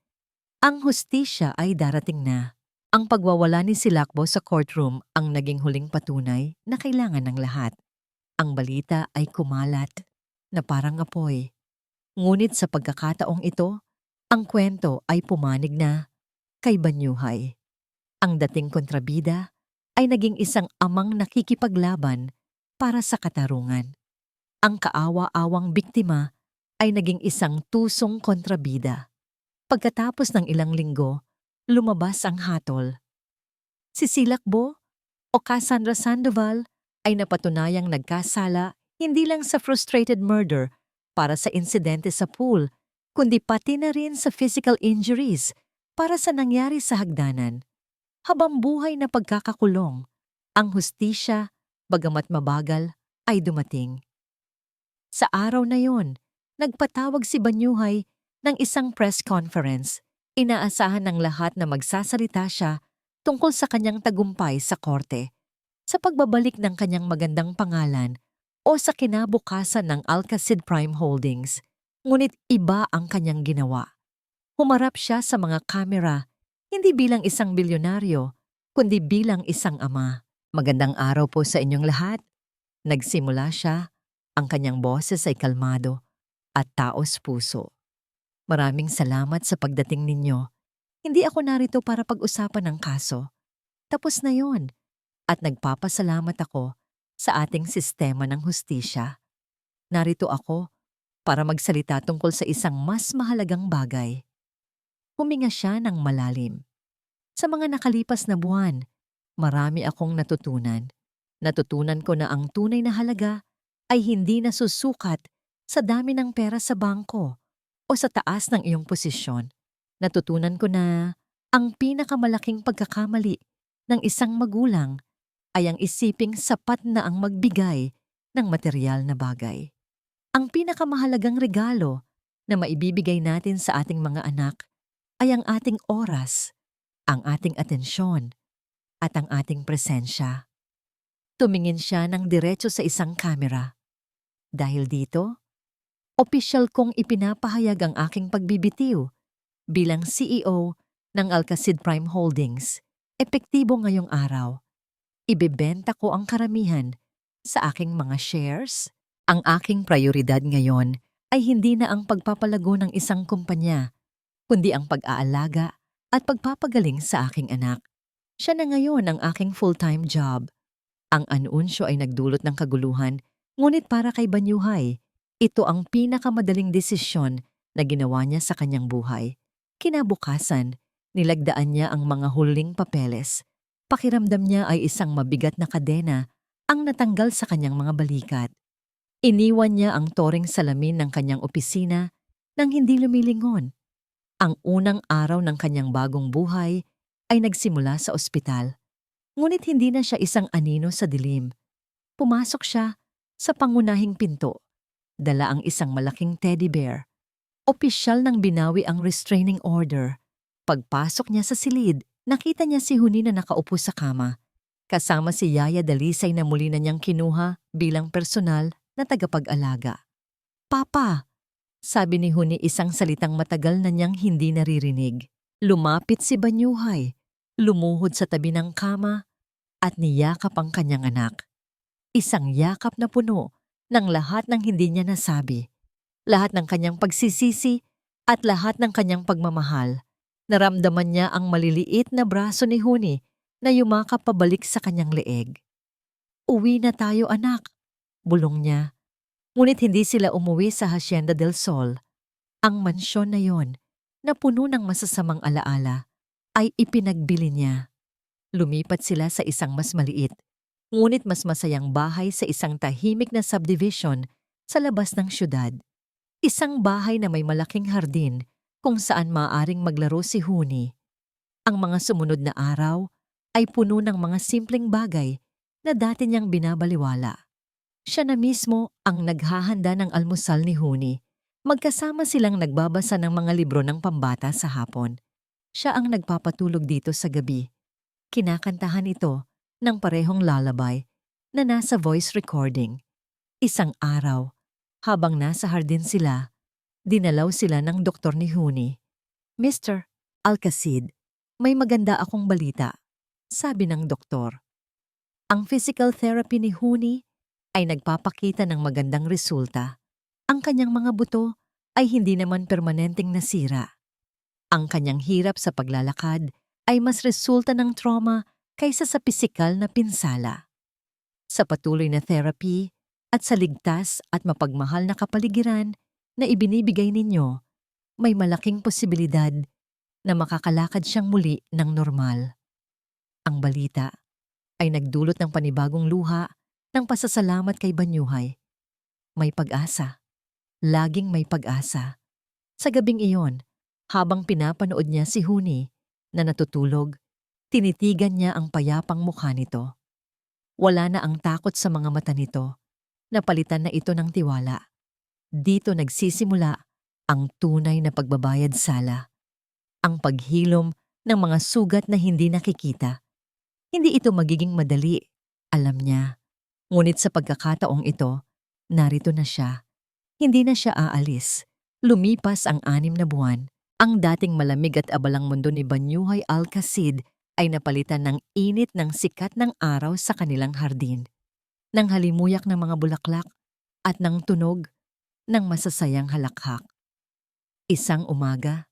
Speaker 1: Ang hustisya ay darating na. Ang pagwawala ni Silakbo sa courtroom ang naging huling patunay na kailangan ng lahat. Ang balita ay kumalat na parang apoy. Ngunit sa pagkakataong ito, ang kwento ay pumanig na kay Banyuhay. Ang dating kontrabida ay naging isang amang nakikipaglaban para sa katarungan. Ang kaawa-awang biktima ay naging isang tusong kontrabida. Pagkatapos ng ilang linggo, lumabas ang hatol. Si Silakbo o Cassandra Sandoval ay napatunayang nagkasala hindi lang sa frustrated murder para sa insidente sa pool, kundi pati na rin sa physical injuries para sa nangyari sa hagdanan. Habang buhay na pagkakakulong, ang hustisya, bagamat mabagal, ay dumating. Sa araw na yon, nagpatawag si Banyuhay ng isang press conference. Inaasahan ng lahat na magsasalita siya tungkol sa kanyang tagumpay sa korte, sa pagbabalik ng kanyang magandang pangalan o sa kinabukasan ng Alcacid Prime Holdings. Ngunit iba ang kanyang ginawa. Humarap siya sa mga kamera, hindi bilang isang bilyonaryo, kundi bilang isang ama. "Magandang araw po sa inyong lahat." Nagsimula siya, ang kanyang boses ay kalmado at taos puso. "Maraming salamat sa pagdating ninyo. Hindi ako narito para pag-usapan ng kaso. Tapos na yon. At nagpapasalamat ako sa ating sistema ng hustisya. Narito ako para magsalita tungkol sa isang mas mahalagang bagay." Huminga siya ng malalim. "Sa mga nakalipas na buwan, marami akong natutunan. Natutunan ko na ang tunay na halaga ay hindi nasusukat sa dami ng pera sa bangko o sa taas ng iyong posisyon. Natutunan ko na ang pinakamalaking pagkakamali ng isang magulang ay ang isiping sapat na ang magbigay ng material na bagay. Ang pinakamahalagang regalo na maibibigay natin sa ating mga anak ay ang ating oras, ang ating atensyon, at ang ating presensya." Tumingin siya ng diretso sa isang kamera. "Dahil dito, opisyal kong ipinapahayag ang aking pagbibitiw bilang CEO ng Alcacid Prime Holdings, epektibo ngayong araw. Ibebenta ko ang karamihan sa aking mga shares. Ang aking prioridad ngayon ay hindi na ang pagpapalago ng isang kumpanya, kundi ang pag-aalaga at pagpapagaling sa aking anak. Siya na ngayon ang aking full-time job." Ang anunsyo ay nagdulot ng kaguluhan, ngunit para kay Banyuhay, ito ang pinakamadaling desisyon na ginawa niya sa kanyang buhay. Kinabukasan, nilagdaan niya ang mga huling papeles. Pakiramdam niya ay isang mabigat na kadena ang natanggal sa kanyang mga balikat. Iniwan niya ang toring salamin ng kanyang opisina nang hindi lumilingon. Ang unang araw ng kanyang bagong buhay ay nagsimula sa ospital. Ngunit hindi na siya isang anino sa dilim. Pumasok siya sa pangunahing pinto. Dala ang isang malaking teddy bear. Opisyal nang binawi ang restraining order. Pagpasok niya sa silid, nakita niya si Huni na nakaupo sa kama. Kasama si Yaya Dalisay na muli na niyang kinuha bilang personal na tagapag-alaga. "Papa," sabi ni Huni, isang salitang matagal na niyang hindi naririnig. Lumapit si Banyuhay, lumuhod sa tabi ng kama at niyakap ang kanyang anak. Isang yakap na puno ng lahat ng hindi niya nasabi, lahat ng kanyang pagsisisi at lahat ng kanyang pagmamahal. Naramdaman niya ang maliliit na braso ni Huni na yumakap pabalik sa kanyang leeg. "Uwi na tayo, anak," bulong niya. Ngunit hindi sila umuwi sa Hacienda del Sol. Ang mansyon na yon, na puno ng masasamang alaala, ay ipinagbili niya. Lumipat sila sa isang mas maliit, ngunit mas masayang bahay sa isang tahimik na subdivision sa labas ng syudad. Isang bahay na may malaking hardin kung saan maaaring maglaro si Huni. Ang mga sumunod na araw ay puno ng mga simpleng bagay na dati niyang binabaliwala. Siya na mismo ang naghahanda ng almusal ni Huni. Magkasama silang nagbabasa ng mga libro ng pambata sa hapon. Siya ang nagpapatulog dito sa gabi. Kinakantahan ito ng parehong lullaby na nasa voice recording. Isang araw, habang nasa hardin sila, dinalaw sila ng doktor ni Huni. "Mr. Alcacid, may maganda akong balita," sabi ng doktor. Ang physical therapy ni Huni ay nagpapakita ng magandang resulta. Ang kanyang mga buto ay hindi naman permanenteng nasira. Ang kanyang hirap sa paglalakad ay mas resulta ng trauma kaysa sa pisikal na pinsala. Sa patuloy na therapy at sa ligtas at mapagmahal na kapaligiran na ibinibigay ninyo, may malaking posibilidad na makakalakad siyang muli ng normal. Ang balita ay nagdulot ng panibagong luha ng pasasalamat kay Banyuhay. May pag-asa. Laging may pag-asa. Sa gabing iyon, habang pinapanood niya si Huni na natutulog, tinitigan niya ang payapang mukha nito. Wala na ang takot sa mga mata nito. Napalitan na ito ng tiwala. Dito nagsisimula ang tunay na pagbabayad sala. Ang paghilom ng mga sugat na hindi nakikita. Hindi ito magiging madali, alam niya. Ngunit sa pagkakataong ito, narito na siya. Hindi na siya aalis. Lumipas ang 6 na buwan. Ang dating malamig at abalang mundo ni Banyuhay Alcacid ay napalitan ng init ng sikat ng araw sa kanilang hardin, ng halimuyak ng mga bulaklak at ng tunog ng masasayang halakhak. Isang umaga,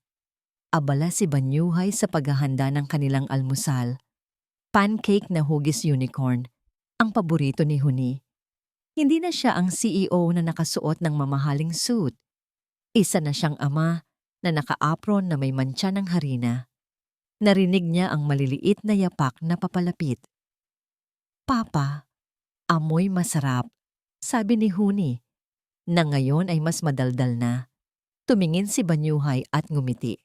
Speaker 1: abala si Banyuhay sa paghahanda ng kanilang almusal. Pancake na hugis unicorn, ang paborito ni Huni. Hindi na siya ang CEO na nakasuot ng mamahaling suit. Isa na siyang ama na naka-apron na may mantsa ng harina. Narinig niya ang maliliit na yapak na papalapit. "Papa, amoy masarap," sabi ni Huni, na ngayon ay mas madaldal na. Tumingin si Banyuhay at ngumiti.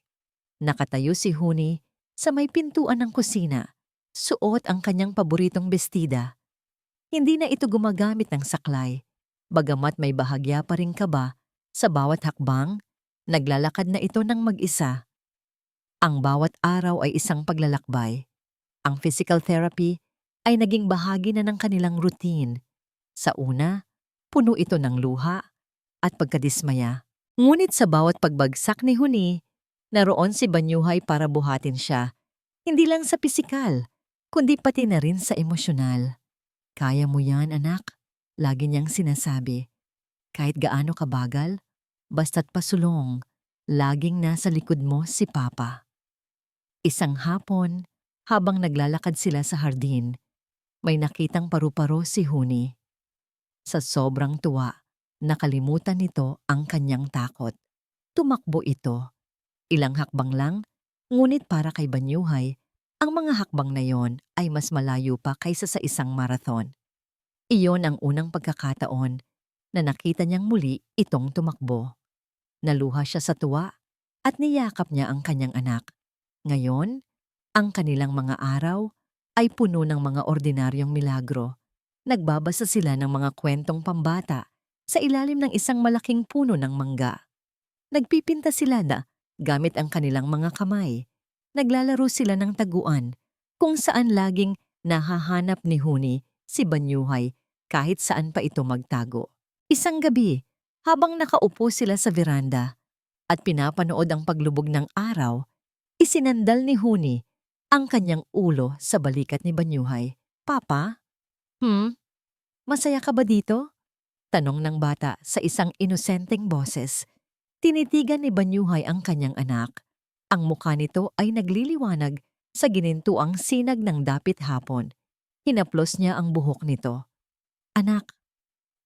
Speaker 1: Nakatayo si Huni sa may pintuan ng kusina. Suot ang kanyang paboritong bestida. Hindi na ito gumagamit ng saklay, bagamat may bahagya pa ring kaba sa bawat hakbang, naglalakad na ito ng mag-isa. Ang bawat araw ay isang paglalakbay. Ang physical therapy ay naging bahagi na ng kanilang routine. Sa una, puno ito ng luha at pagkadismaya. Ngunit sa bawat pagbagsak ni Huni, naroon si Banyuhay para buhatin siya. Hindi lang sa pisikal, kundi pati na rin sa emosyonal. "Kaya mo yan, anak," lagi niyang sinasabi. "Kahit gaano kabagal, basta't pasulong, laging nasa likod mo si Papa." Isang hapon, habang naglalakad sila sa hardin, may nakitang paru-paro si Huni. Sa sobrang tuwa, nakalimutan nito ang kanyang takot. Tumakbo ito. Ilang hakbang lang, ngunit para kay Banyuhay, ang mga hakbang na yon ay mas malayo pa kaysa sa isang marathon. Iyon ang unang pagkakataon na nakita niyang muli itong tumakbo. Naluha siya sa tuwa at niyakap niya ang kanyang anak. Ngayon, ang kanilang mga araw ay puno ng mga ordinaryong milagro. Nagbabasa sila ng mga kwentong pambata sa ilalim ng isang malaking puno ng mangga. Nagpipinta sila na gamit ang kanilang mga kamay. Naglalaro sila ng taguan kung saan laging nahahanap ni Huni si Banyuhay kahit saan pa ito magtago. Isang gabi, habang nakaupo sila sa veranda at pinapanood ang paglubog ng araw, isinandal ni Huni ang kanyang ulo sa balikat ni Banyuhay. Papa? Masaya ka ba dito? Tanong ng bata sa isang inosenteng boses. Tinitigan ni Banyuhay ang kanyang anak. Ang mukha nito ay nagliliwanag sa ginintuang sinag ng dapit hapon. Hinaplos niya ang buhok nito. Anak,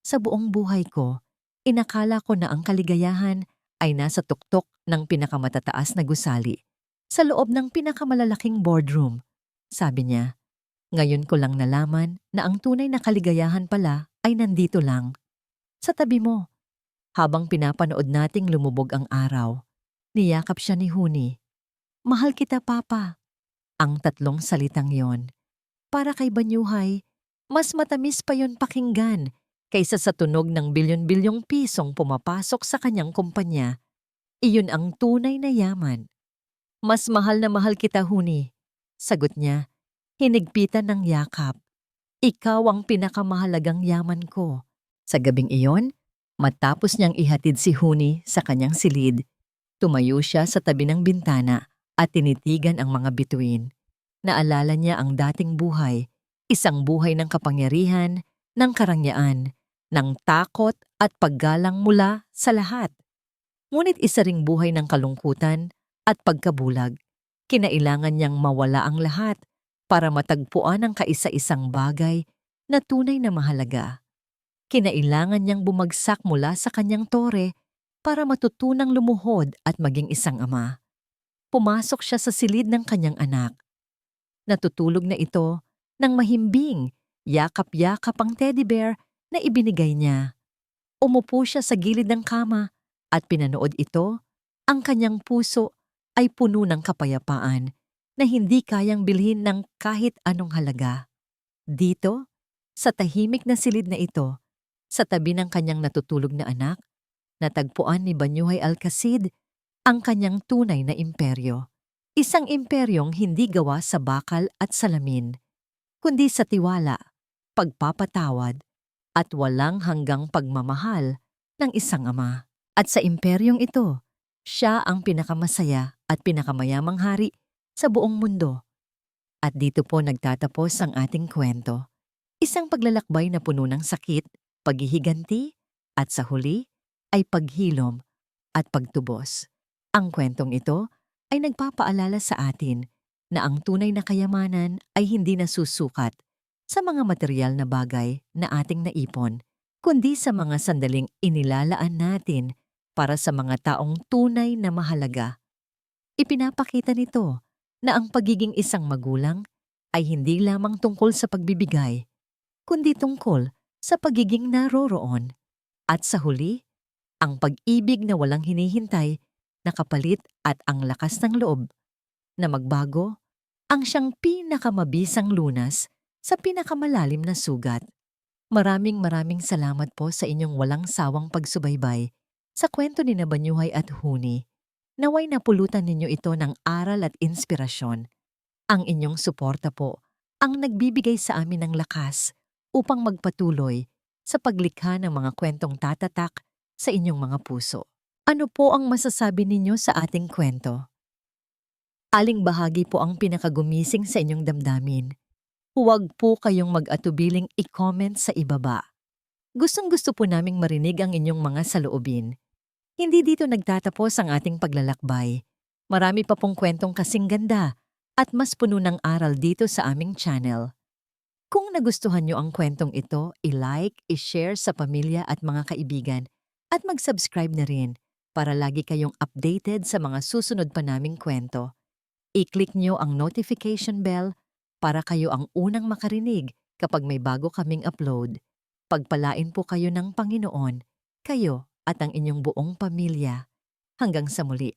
Speaker 1: sa buong buhay ko, inakala ko na ang kaligayahan ay nasa tuktok ng pinakamatataas na gusali, sa loob ng pinakamalalaking boardroom. Sabi niya, ngayon ko lang nalaman na ang tunay na kaligayahan pala ay nandito lang, sa tabi mo. Habang pinapanood nating lumubog ang araw, niyakap siya ni Huni. Mahal kita, Papa. Ang tatlong salitang yon. Para kay Banyuhay, mas matamis pa yon pakinggan kaysa sa tunog ng bilyon-bilyong pisong pumapasok sa kanyang kumpanya. Iyon ang tunay na yaman. Mas mahal na mahal kita, Huni. Sagot niya, hinigpitan ng yakap. Ikaw ang pinakamahalagang yaman ko. Sa gabing iyon, matapos niyang ihatid si Huni sa kanyang silid, tumayo siya sa tabi ng bintana at tinitigan ang mga bituin. Naalala niya ang dating buhay, isang buhay ng kapangyarihan, ng karangyaan, ng takot at paggalang mula sa lahat. Ngunit isa ring buhay ng kalungkutan at pagkabulag. Kinailangan niyang mawala ang lahat para matagpuan ang kaisa-isang bagay na tunay na mahalaga. Kinailangan niyang bumagsak mula sa kanyang tore para matutunang lumuhod at maging isang ama. Pumasok siya sa silid ng kanyang anak. Natutulog na ito nang mahimbing, yakap-yakap ang teddy bear na ibinigay niya. Umupo siya sa gilid ng kama at pinanood ito. Ang kanyang puso ay puno ng kapayapaan na hindi kayang bilhin ng kahit anong halaga. Dito, sa tahimik na silid na ito, sa tabi ng kanyang natutulog na anak, natagpuan ni Banyuhay Alcacid ang kanyang tunay na imperyo. Isang imperyong hindi gawa sa bakal at salamin, kundi sa tiwala, pagpapatawad, at walang hanggang pagmamahal ng isang ama. At sa imperyong ito, siya ang pinakamasaya at pinakamayamang hari sa buong mundo. At dito po nagtatapos ang ating kwento. Isang paglalakbay na puno ng sakit, paghihiganti, at sa huli ay paghilom at pagtubos. Ang kwentong ito ay nagpapaalala sa atin na ang tunay na kayamanan ay hindi nasusukat sa mga material na bagay na ating naipon, kundi sa mga sandaling inilalaan natin para sa mga taong tunay na mahalaga. Ipinapakita nito na ang pagiging isang magulang ay hindi lamang tungkol sa pagbibigay, kundi tungkol sa pagiging naroroon. At sa huli, ang pag-ibig na walang hinihintay, nakapalit at ang lakas ng loob na magbago ang siyang pinakamabisang lunas sa pinakamalalim na sugat. Maraming salamat po sa inyong walang sawang pagsubaybay sa kwento ni Banyuhay at Huni. Naway napulutan ninyo ito ng aral at inspirasyon. Ang inyong suporta po ang nagbibigay sa amin ng lakas upang magpatuloy sa paglikha ng mga kwentong tatatak sa inyong mga puso. Ano po ang masasabi ninyo sa ating kwento? Aling bahagi po ang pinakagumising sa inyong damdamin? Huwag po kayong mag-atubiling i-comment sa ibaba. Gustong-gusto po naming marinig ang inyong mga saloobin. Hindi dito nagtatapos ang ating paglalakbay. Marami pa pong kwentong kasing ganda at mas puno ng aral dito sa aming channel. Kung nagustuhan nyo ang kwentong ito, i-like, i-share sa pamilya at mga kaibigan at mag-subscribe na rin Para lagi kayong updated sa mga susunod pa naming kwento, i-click nyo ang notification bell para kayo ang unang makarinig kapag may bago kaming upload. Pagpalain po kayo ng Panginoon, kayo at ang inyong buong pamilya. Hanggang sa muli.